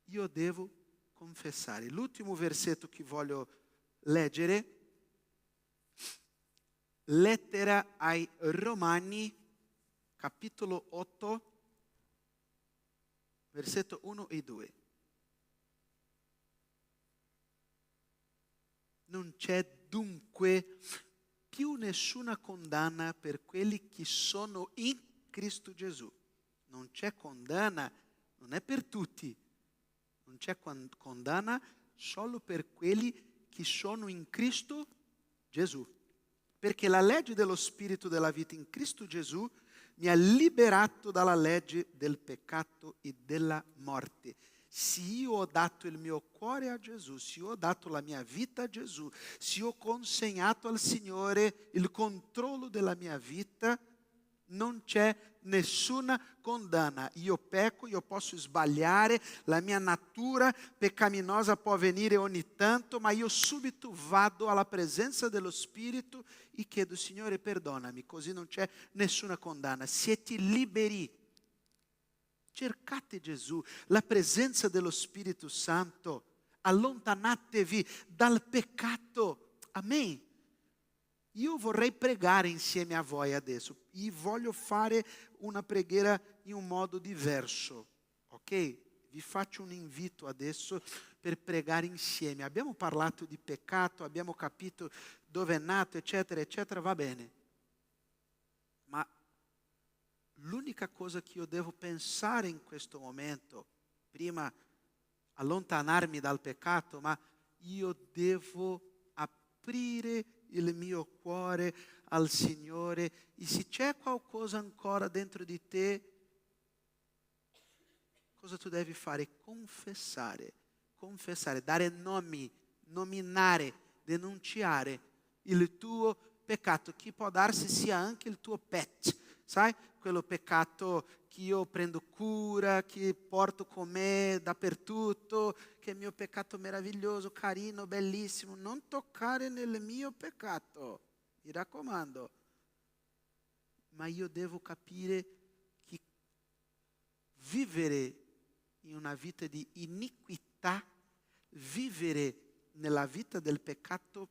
Io devo confessare. L'ultimo versetto che voglio leggere, lettera ai Romani, capitolo 8, versetto 1 e 2. Non c'è dunque più nessuna condanna per quelli che sono in Cristo Gesù. Non c'è condanna, non è per tutti. Non c'è condanna solo per quelli che sono in Cristo Gesù. Perché la legge dello Spirito della vita in Cristo Gesù mi ha liberato dalla legge del peccato e della morte. Se io ho dato il mio cuore a Gesù, se io ho dato la mia vita a Gesù, se io ho consegnato al Signore il controllo della mia vita, non c'è nessuna condanna. Io pecco, io posso sbagliare, la mia natura peccaminosa può venire ogni tanto, ma io subito vado alla presenza dello Spirito e chiedo: Signore, perdonami, così non c'è nessuna condanna. Siete liberi. Cercate Gesù, la presenza dello Spirito Santo, allontanatevi dal peccato. Amen. Io vorrei pregare insieme a voi adesso e voglio fare una preghiera in un modo diverso, ok? Vi faccio un invito adesso per pregare insieme. Abbiamo parlato di peccato, abbiamo capito dove è nato, eccetera, eccetera, va bene. Ma l'unica cosa che io devo pensare in questo momento, prima allontanarmi dal peccato, ma io devo aprire il mio cuore al Signore. E se c'è qualcosa ancora dentro di te, cosa tu devi fare? Confessare, dare nomi, nominare, denunciare il tuo peccato, che può darsi sia anche il tuo pet, sai? Quello peccato che io prendo cura, che porto con me dappertutto, che è il mio peccato meraviglioso, carino, bellissimo. Non toccare nel mio peccato, mi raccomando. Ma io devo capire che vivere in una vita di iniquità, vivere nella vita del peccato,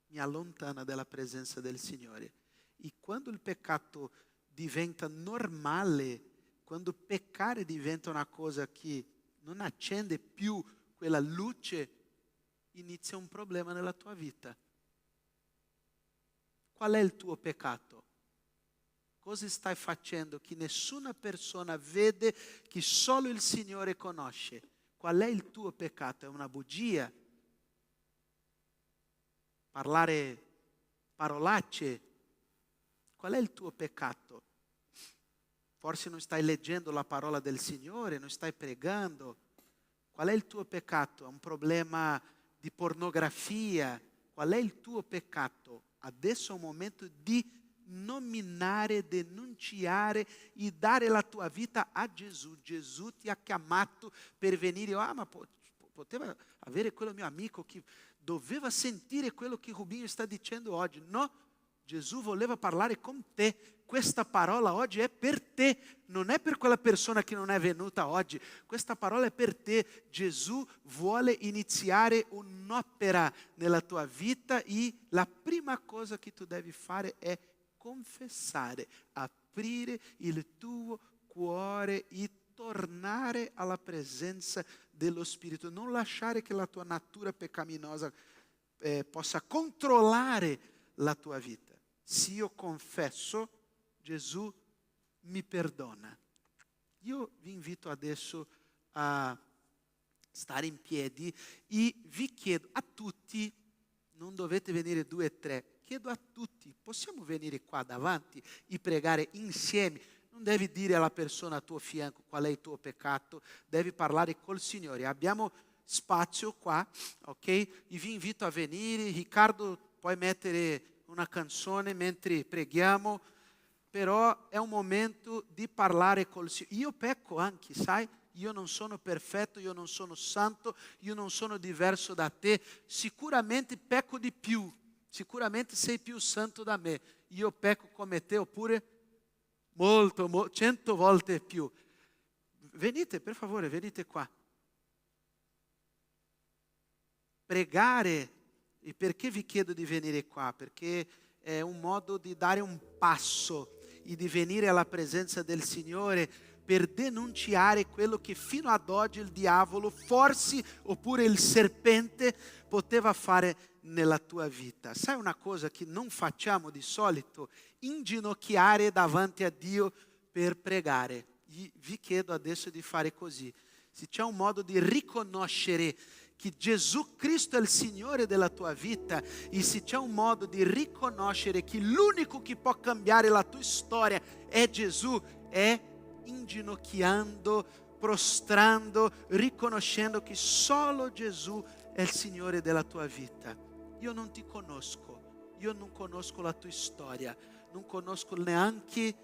mi allontana dalla presenza del Signore. E quando il peccato diventa normale, quando peccare diventa una cosa che non accende più quella luce, inizia un problema nella tua vita. Qual è il tuo peccato? Cosa stai facendo che nessuna persona vede, che solo il Signore conosce? Qual è il tuo peccato? È una bugia? Parlare parolacce? Qual è il tuo peccato? Forse non stai leggendo la parola del Signore, non stai pregando. Qual è il tuo peccato? È un problema di pornografia? Qual è il tuo peccato? Adesso è un momento di nominare, denunciare e dare la tua vita a Gesù. Gesù ti ha chiamato per venire. Ma poteva avere quello mio amico che doveva sentire quello che Rubinho sta dicendo oggi. No, Gesù voleva parlare con te. Questa parola oggi è per te, non è per quella persona che non è venuta oggi. Questa parola è per te. Gesù vuole iniziare un'opera nella tua vita e la prima cosa che tu devi fare è confessare, aprire il tuo cuore e tornare alla presenza dello Spirito. Non lasciare che la tua natura peccaminosa possa controllare la tua vita. Se io confesso, Gesù mi perdona. Io vi invito adesso a stare in piedi e vi chiedo a tutti, non dovete venire 2 o 3, chiedo a tutti, possiamo venire qua davanti e pregare insieme? Non devi dire alla persona a tuo fianco qual è il tuo peccato, devi parlare col Signore. Abbiamo spazio qua, ok? E vi invito a venire. Riccardo, puoi mettere una canzone mentre preghiamo, però è un momento di parlare col Signore. Io pecco anche, sai? Io non sono perfetto, io non sono santo, io non sono diverso da te. Sicuramente pecco di più, sicuramente sei più santo da me. Io pecco come te, oppure molto, 100 volte più. Venite, per favore, venite qua. Pregare, e perché vi chiedo di venire qua? Perché è un modo di dare un passo e di venire alla presenza del Signore per denunciare quello che fino ad oggi il diavolo, forse, oppure il serpente poteva fare nella tua vita. Sai una cosa che non facciamo di solito? Inginocchiare davanti a Dio per pregare. Vi chiedo adesso di fare così. Se c'è un modo di riconoscere che Gesù Cristo è il Signore della tua vita, e se c'è un modo di riconoscere che l'unico che può cambiare la tua storia è Gesù, è inginocchiando, prostrando, riconoscendo che solo Gesù è il Signore della tua vita. Io non ti conosco, io non conosco la tua storia, non conosco neanche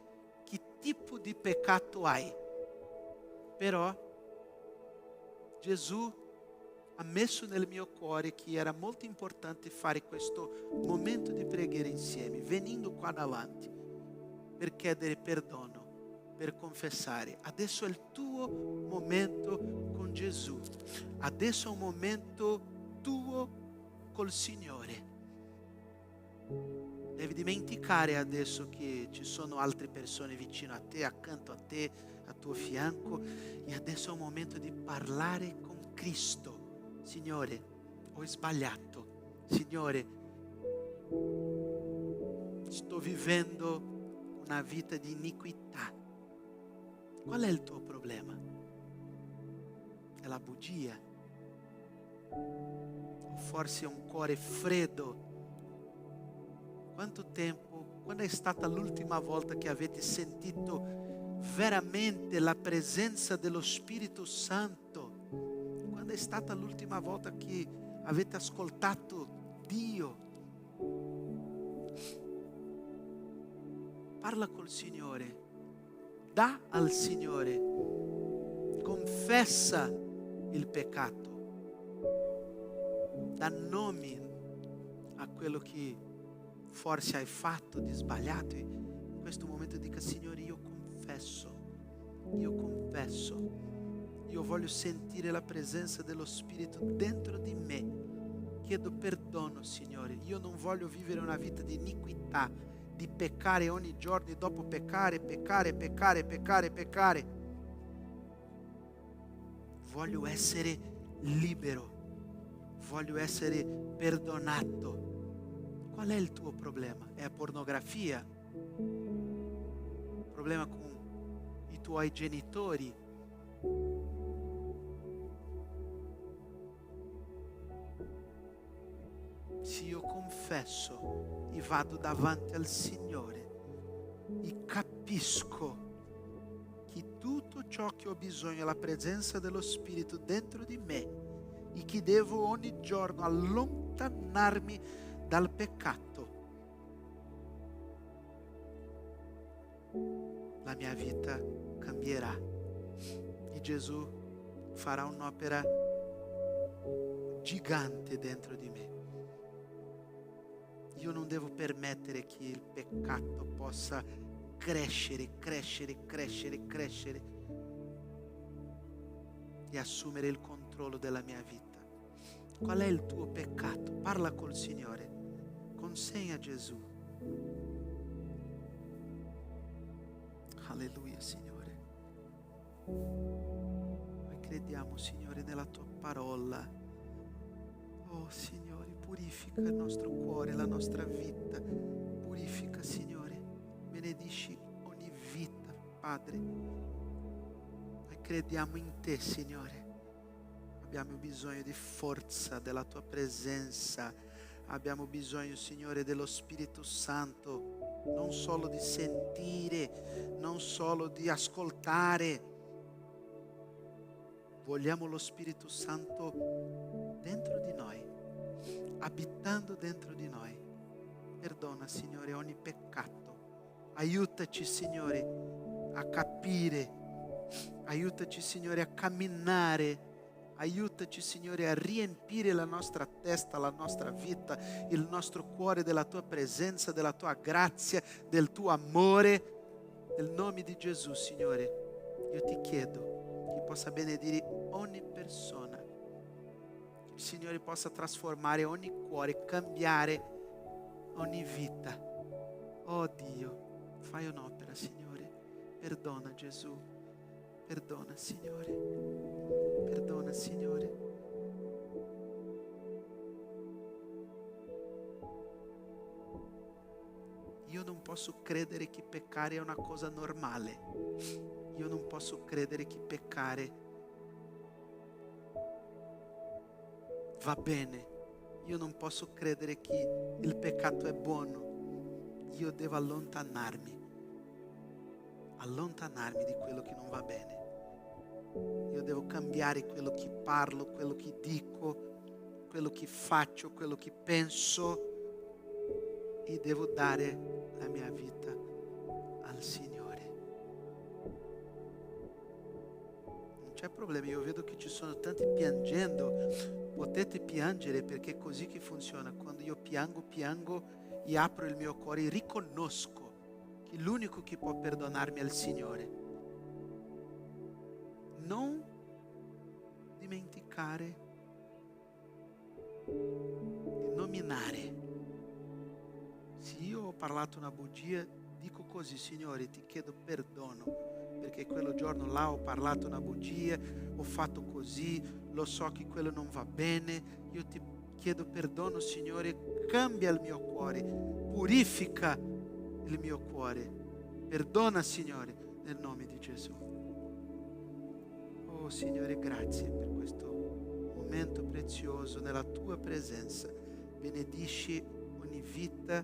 che tipo di peccato hai, però Gesù ha messo nel mio cuore che era molto importante fare questo momento di preghiera insieme, venendo qua davanti per chiedere perdono, per confessare. Adesso è il tuo momento con Gesù, adesso è un momento tuo col Signore. Devi dimenticare adesso che ci sono altre persone vicino a te, accanto a te, a tuo fianco, e adesso è un momento di parlare con Cristo. Signore, ho sbagliato. Signore, sto vivendo una vita di iniquità. Qual è il tuo problema? È la bugia? O forse è un cuore freddo? Quanto tempo, quando è stata l'ultima volta che avete sentito veramente la presenza dello Spirito Santo? Quando è stata l'ultima volta che avete ascoltato Dio? Parla col Signore, dà al Signore, confessa il peccato, dà nome a quello che forse hai fatto di sbagliato. In questo momento dica: Signore, io confesso, io voglio sentire la presenza dello Spirito dentro di me. Chiedo perdono, Signore, io non voglio vivere una vita di iniquità, di peccare ogni giorno e dopo peccare. Voglio essere libero, voglio essere perdonato. Qual è il tuo problema? È pornografia? Problema con i tuoi genitori? Se io confesso e vado davanti al Signore e capisco che tutto ciò che ho bisogno è la presenza dello Spirito dentro di me e che devo ogni giorno allontanarmi dal peccato, la mia vita cambierà e Gesù farà un'opera gigante dentro di me. Io non devo permettere che il peccato possa crescere e assumere il controllo della mia vita. Qual è il tuo peccato? Parla col Signore, consegna a Gesù. Alleluia, Signore. Noi crediamo, Signore, nella tua parola. Oh, Signore, purifica il nostro cuore, la nostra vita. Purifica, Signore. Benedici ogni vita, Padre. Noi crediamo in te, Signore. Abbiamo bisogno di forza della tua presenza. Abbiamo bisogno, Signore, dello Spirito Santo, non solo di sentire, non solo di ascoltare. Vogliamo lo Spirito Santo dentro di noi, abitando dentro di noi. Perdona, Signore, ogni peccato. Aiutaci, Signore, a capire. Aiutaci, Signore, a camminare. Aiutaci, Signore, a riempire la nostra testa, la nostra vita, il nostro cuore della tua presenza, della tua grazia, del tuo amore. Nel nome di Gesù, Signore, io ti chiedo che possa benedire ogni persona, che il Signore possa trasformare ogni cuore, cambiare ogni vita. Oh Dio, fai un'opera, Signore. Perdona, Gesù. Perdona, Signore. Perdona, Signore. Io non posso credere che peccare è una cosa normale. Io non posso credere che peccare va bene. Io non posso credere che il peccato è buono. Io devo allontanarmi di quello che non va bene. Io devo cambiare quello che parlo, quello che dico, quello che faccio, quello che penso, e devo dare la mia vita al Signore. Non c'è problema, io vedo che ci sono tanti piangendo. Potete piangere, perché è così che funziona. Quando io piango e apro il mio cuore e riconosco che l'unico che può perdonarmi è il Signore. Non dimenticare di nominare. Se io ho parlato una bugia, dico così: Signore, ti chiedo perdono, perché quel giorno là ho parlato una bugia, ho fatto così, lo so che quello non va bene. Io ti chiedo perdono, Signore, cambia il mio cuore, purifica il mio cuore. Perdona, Signore, nel nome di Gesù. Oh Signore, grazie per questo momento prezioso nella tua presenza. Benedici ogni vita,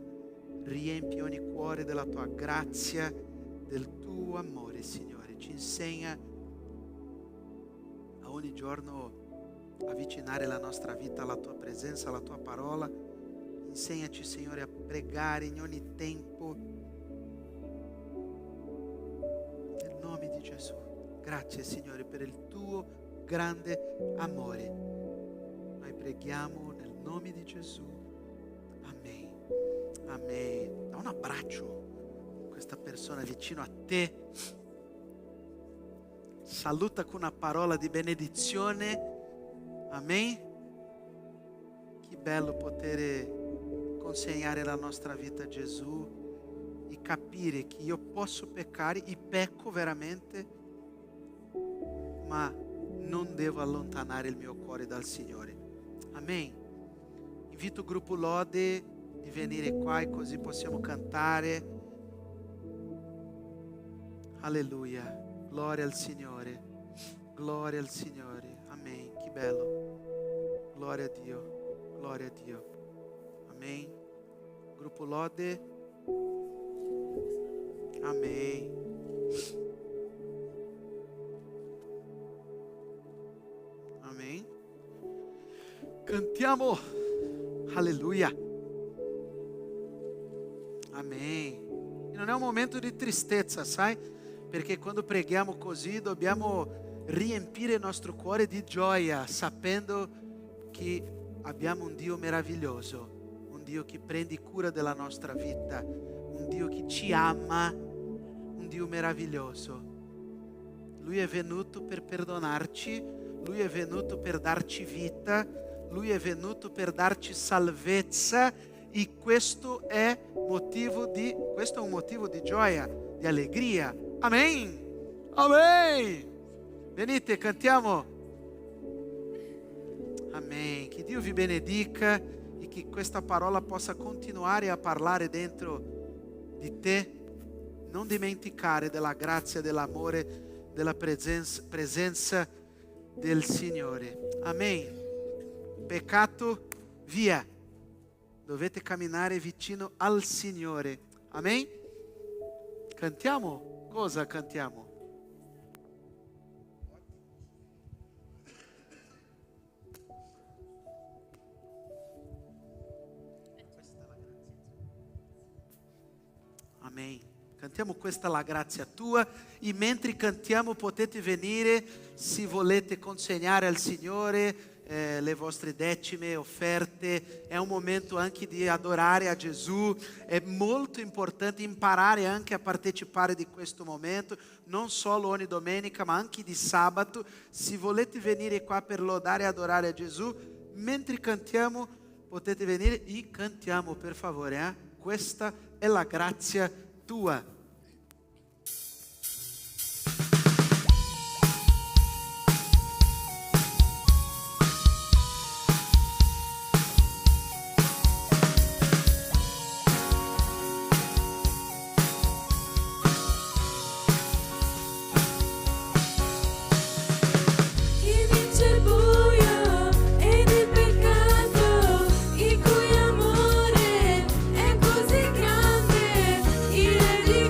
riempi ogni cuore della tua grazia, del tuo amore, Signore. Ci insegna a ogni giorno avvicinare la nostra vita alla tua presenza, alla tua parola. Insegnaci, Signore, a pregare in ogni tempo, nel nome di Gesù. Grazie, Signore, per il tuo grande amore. Noi preghiamo nel nome di Gesù. Amen. Amen. Da un abbraccio a questa persona vicino a te. Saluta con una parola di benedizione. Amen. Che bello poter consegnare la nostra vita a Gesù e capire che io posso peccare e pecco veramente, ma non devo allontanare il mio cuore dal Signore. Amen. Invito il gruppo Lode di venire qua e così possiamo cantare. Alleluia. Gloria al Signore. Gloria al Signore. Amen. Che bello. Gloria a Dio. Gloria a Dio. Amen. Gruppo Lode. Amen. Amen. Cantiamo. Alleluia. Amen. E non è un momento di tristezza, sai? Perché quando preghiamo così dobbiamo riempire il nostro cuore di gioia, sapendo che abbiamo un Dio meraviglioso, un Dio che prende cura della nostra vita, un Dio che ci ama, un Dio meraviglioso. Lui è venuto per perdonarci, Lui è venuto per darci vita, Lui è venuto per darci salvezza, e questo è un motivo di gioia, di allegria. Amen. Amen. Venite, cantiamo. Amen. Che Dio vi benedica e che questa parola possa continuare a parlare dentro di te. Non dimenticare della grazia, dell'amore, della presenza del Signore. Amen. Peccato via. Dovete camminare vicino al Signore. Amen. Cantiamo? Cosa cantiamo? Amen. Cantiamo Questa la grazia tua, e mentre cantiamo potete venire, se volete consegnare al Signore le vostre decime, offerte. È un momento anche di adorare a Gesù. È molto importante imparare anche a partecipare di questo momento, non solo ogni domenica ma anche di sabato. Se volete venire qua per lodare e adorare a Gesù, mentre cantiamo potete venire e cantiamo, per favore. Questa è la grazia tua. Di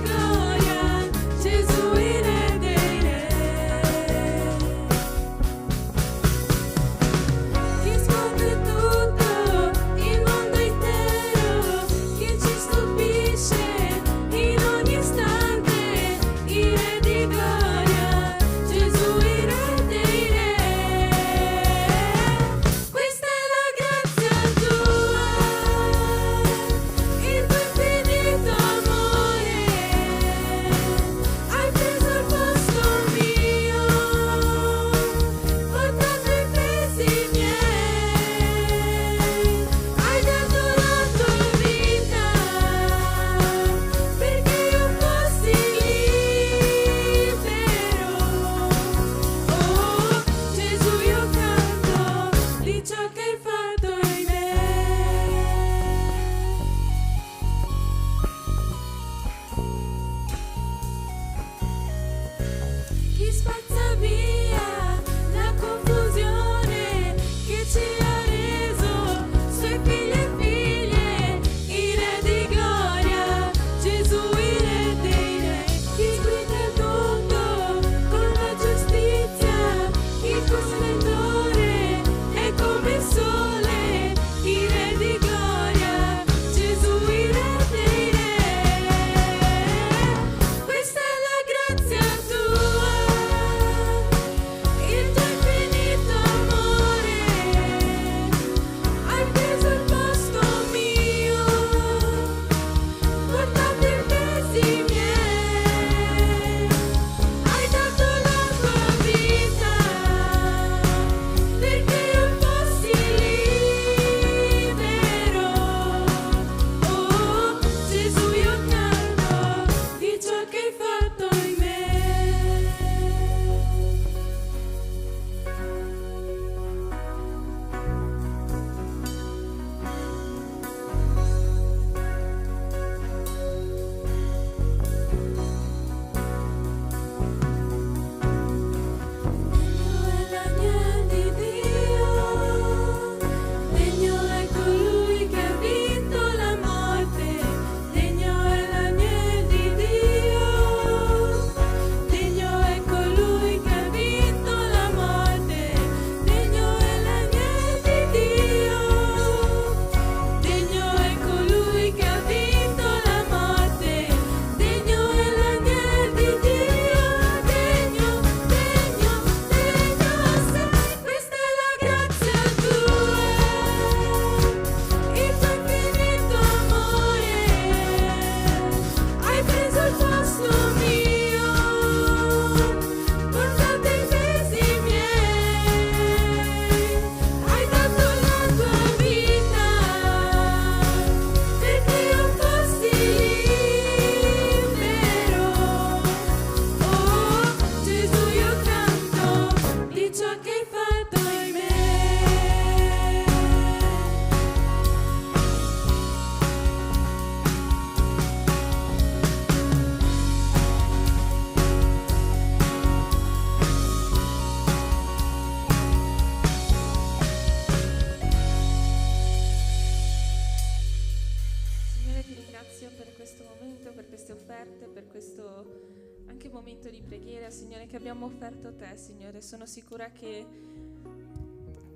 momento di preghiera, Signore, che abbiamo offerto a Te, Signore. Sono sicura che,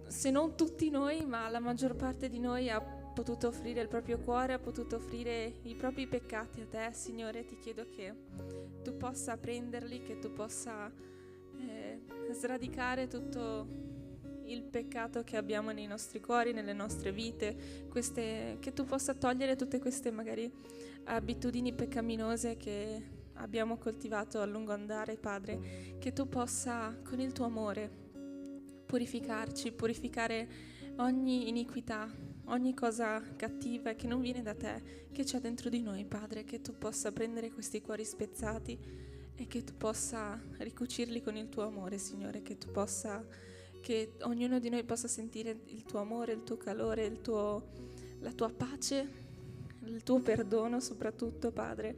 se non tutti noi, ma la maggior parte di noi ha potuto offrire il proprio cuore, ha potuto offrire i propri peccati a Te, Signore. Ti chiedo che Tu possa prenderli, che Tu possa sradicare tutto il peccato che abbiamo nei nostri cuori, nelle nostre vite, che Tu possa togliere tutte queste magari abitudini peccaminose che abbiamo coltivato a lungo andare, Padre, che Tu possa con il Tuo amore purificarci, purificare ogni iniquità, ogni cosa cattiva che non viene da Te, che c'è dentro di noi, Padre, che Tu possa prendere questi cuori spezzati e che Tu possa ricucirli con il Tuo amore, Signore, che ognuno di noi possa sentire il Tuo amore, il Tuo calore, la Tua pace, il Tuo perdono soprattutto, Padre,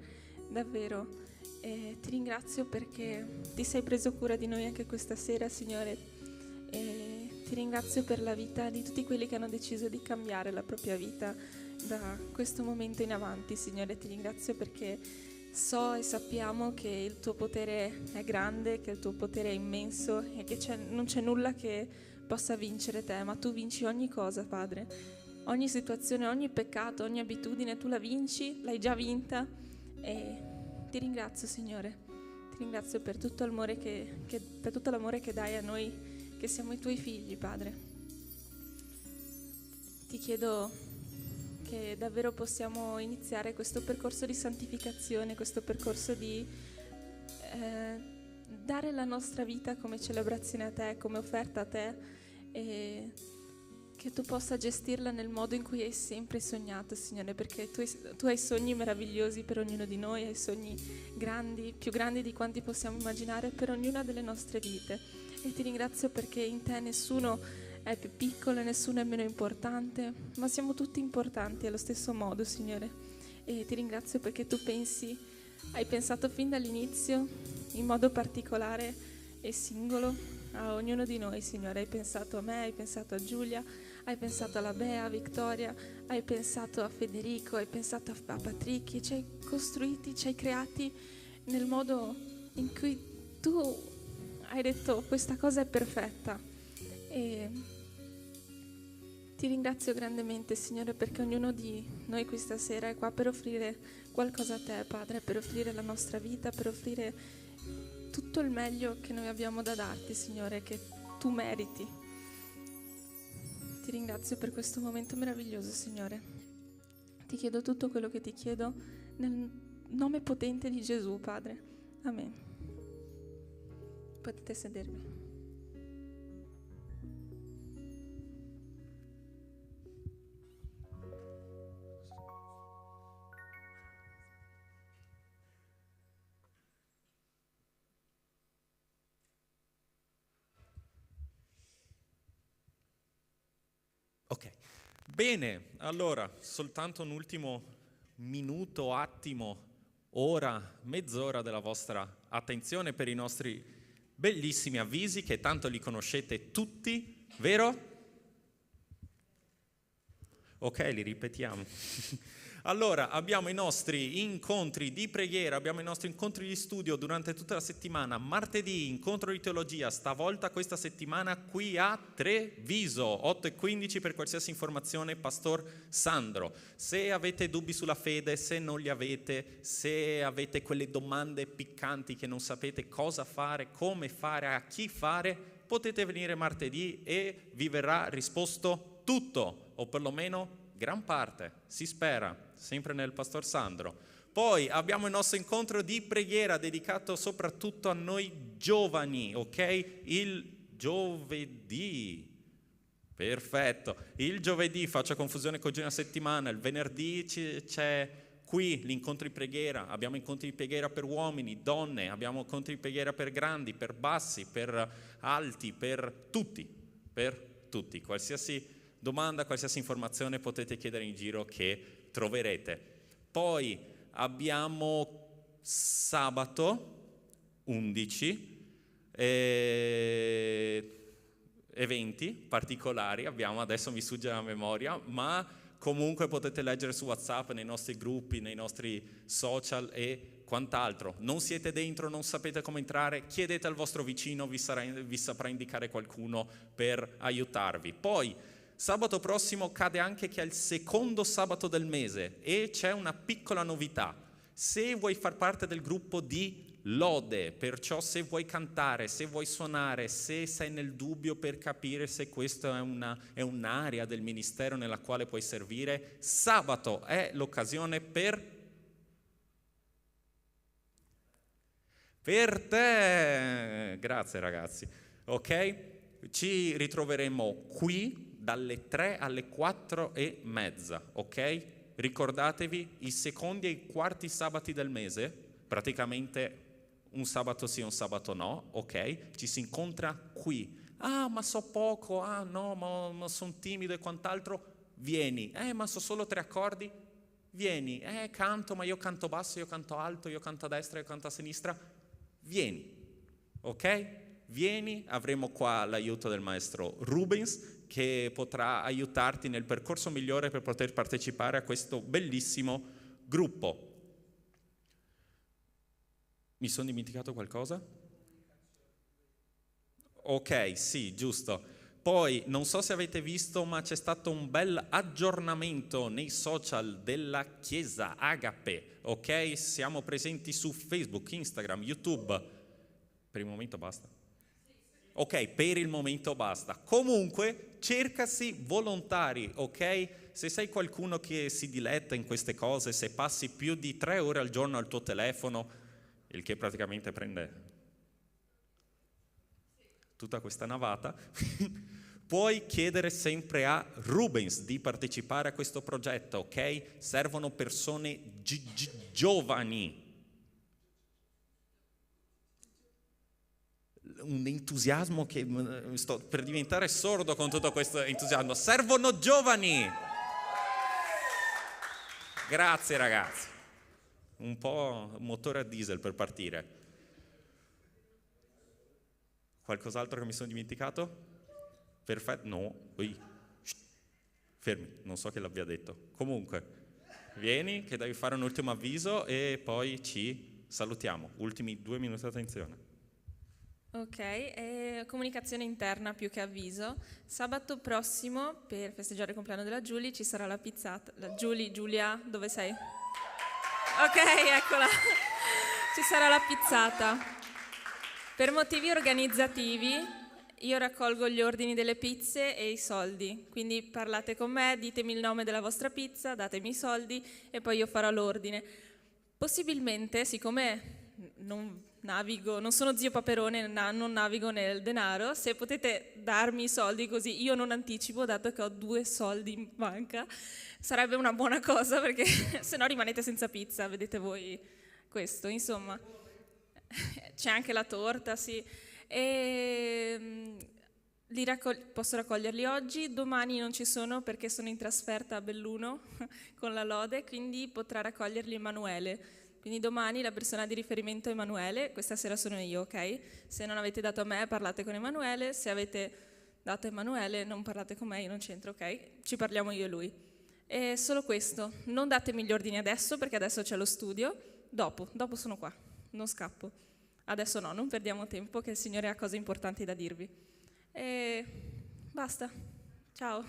davvero. E Ti ringrazio perché Ti sei preso cura di noi anche questa sera, Signore, e Ti ringrazio per la vita di tutti quelli che hanno deciso di cambiare la propria vita da questo momento in avanti, Signore. Ti ringrazio perché so e sappiamo che il Tuo potere è grande, che il Tuo potere è immenso e che non c'è nulla che possa vincere Te, ma Tu vinci ogni cosa, Padre. Ogni situazione, ogni peccato, ogni abitudine, Tu la vinci, l'hai già vinta, e Ti ringrazio, Signore. Ti ringrazio per tutto l'amore per tutto l'amore che dai a noi, che siamo i Tuoi figli, Padre. Ti chiedo che davvero possiamo iniziare questo percorso di santificazione, questo percorso di dare la nostra vita come celebrazione a Te, come offerta a Te, e che Tu possa gestirla nel modo in cui hai sempre sognato, Signore, perché tu hai sogni meravigliosi per ognuno di noi, hai sogni grandi, più grandi di quanti possiamo immaginare per ognuna delle nostre vite. E Ti ringrazio perché in Te nessuno è più piccolo, nessuno è meno importante, ma siamo tutti importanti allo stesso modo, Signore. E Ti ringrazio perché Tu hai pensato fin dall'inizio in modo particolare e singolo a ognuno di noi, Signore. Hai pensato a me, hai pensato a Giulia, hai pensato alla Bea, a Vittoria, hai pensato a Federico, hai pensato a Patrick, ci hai costruiti, ci hai creati nel modo in cui Tu hai detto questa cosa è perfetta. E Ti ringrazio grandemente, Signore, perché ognuno di noi questa sera è qua per offrire qualcosa a Te, Padre, per offrire la nostra vita, per offrire tutto il meglio che noi abbiamo da darti, Signore, che Tu meriti. Ti ringrazio per questo momento meraviglioso, Signore. Ti chiedo tutto quello che Ti chiedo nel nome potente di Gesù, Padre. Amen. Potete sedervi. Ok, bene, allora soltanto un ultimo minuto, attimo, ora, mezz'ora della vostra attenzione per i nostri bellissimi avvisi, che tanto li conoscete tutti, vero? Ok, li ripetiamo. Allora, abbiamo i nostri incontri di preghiera, abbiamo i nostri incontri di studio durante tutta la settimana. Martedì, incontro di teologia, stavolta questa settimana qui a Treviso, 8:15 per qualsiasi informazione, Pastor Sandro. Se avete dubbi sulla fede, se non li avete, se avete quelle domande piccanti che non sapete cosa fare, come fare, a chi fare, potete venire martedì e vi verrà risposto tutto, o perlomeno gran parte, si spera, sempre nel Pastor Sandro. Poi abbiamo il nostro incontro di preghiera dedicato soprattutto a noi giovani, ok? Il giovedì. Perfetto. Il giovedì, faccio confusione con giorni a settimana, il venerdì c'è qui l'incontro di preghiera, abbiamo incontri di preghiera per uomini, donne, abbiamo incontri di preghiera per grandi, per bassi, per alti, per tutti, qualsiasi domanda, qualsiasi informazione potete chiedere in giro che troverete. Poi abbiamo sabato 11 eventi particolari, abbiamo, adesso mi sfugge la memoria, ma comunque potete leggere su WhatsApp, nei nostri gruppi, nei nostri social, e quant'altro. Non siete dentro, non sapete come entrare, chiedete al vostro vicino, vi saprà indicare qualcuno per aiutarvi. Poi, sabato prossimo cade anche che è il secondo sabato del mese e c'è una piccola novità. Se vuoi far parte del gruppo di lode, perciò se vuoi cantare, se vuoi suonare, se sei nel dubbio per capire se questa è un'area del ministero nella quale puoi servire, sabato è l'occasione per te. Grazie ragazzi. Ok? Ci ritroveremo qui dalle 3 alle 4:30, ok? Ricordatevi i secondi e i quarti sabati del mese, praticamente un sabato sì, un sabato no, ok? Ci si incontra qui. Ah, ma so poco, ah no, ma sono timido e quant'altro. Vieni. Ma so solo 3 accordi. Vieni. Canto, ma io canto basso, io canto alto, io canto a destra, io canto a sinistra. Vieni. Ok? Vieni, avremo qua l'aiuto del maestro Rubens che potrà aiutarti nel percorso migliore per poter partecipare a questo bellissimo gruppo. Mi sono dimenticato qualcosa? Ok, sì, giusto. Poi, non so se avete visto, ma c'è stato un bel aggiornamento nei social della Chiesa Agape, ok? Siamo presenti su Facebook, Instagram, YouTube. Per il momento basta. Ok, per il momento basta. Comunque, cercasi volontari, ok? Se sei qualcuno che si diletta in queste cose, se passi più di 3 ore al giorno al tuo telefono, il che praticamente prende tutta questa navata, puoi chiedere sempre a Rubens di partecipare a questo progetto, ok? Servono persone giovani. Un entusiasmo che sto per diventare sordo con tutto questo entusiasmo. Servono giovani! Grazie ragazzi. Un po' motore a diesel per partire. Qualcos'altro che mi sono dimenticato? Perfetto, no. Fermi, non so che l'abbia detto. Comunque, vieni che devi fare un ultimo avviso e poi ci salutiamo. Ultimi 2 minuti di attenzione. Ok, comunicazione interna più che avviso. Sabato prossimo, per festeggiare il compleanno della Giulia, ci sarà la pizzata. Giulia, dove sei? Ok, eccola. Ci sarà la pizzata. Per motivi organizzativi, io raccolgo gli ordini delle pizze e i soldi. Quindi parlate con me, ditemi il nome della vostra pizza, datemi i soldi e poi io farò l'ordine. Possibilmente, siccome non sono zio Paperone, non navigo nel denaro, se potete darmi i soldi così io non anticipo, dato che ho 2 soldi in banca, sarebbe una buona cosa, perché se no rimanete senza pizza, vedete voi questo, insomma. C'è anche la torta, sì. Posso raccoglierli oggi, domani non ci sono perché sono in trasferta a Belluno con la lode, quindi potrà raccoglierli Emanuele. Quindi domani la persona di riferimento è Emanuele, questa sera sono io, ok? Se non avete dato a me parlate con Emanuele, se avete dato a Emanuele non parlate con me, io non c'entro, ok? Ci parliamo io e lui. E solo questo, non datemi gli ordini adesso perché adesso c'è lo studio, dopo sono qua, non scappo. Adesso no, non perdiamo tempo che il Signore ha cose importanti da dirvi. E basta, ciao.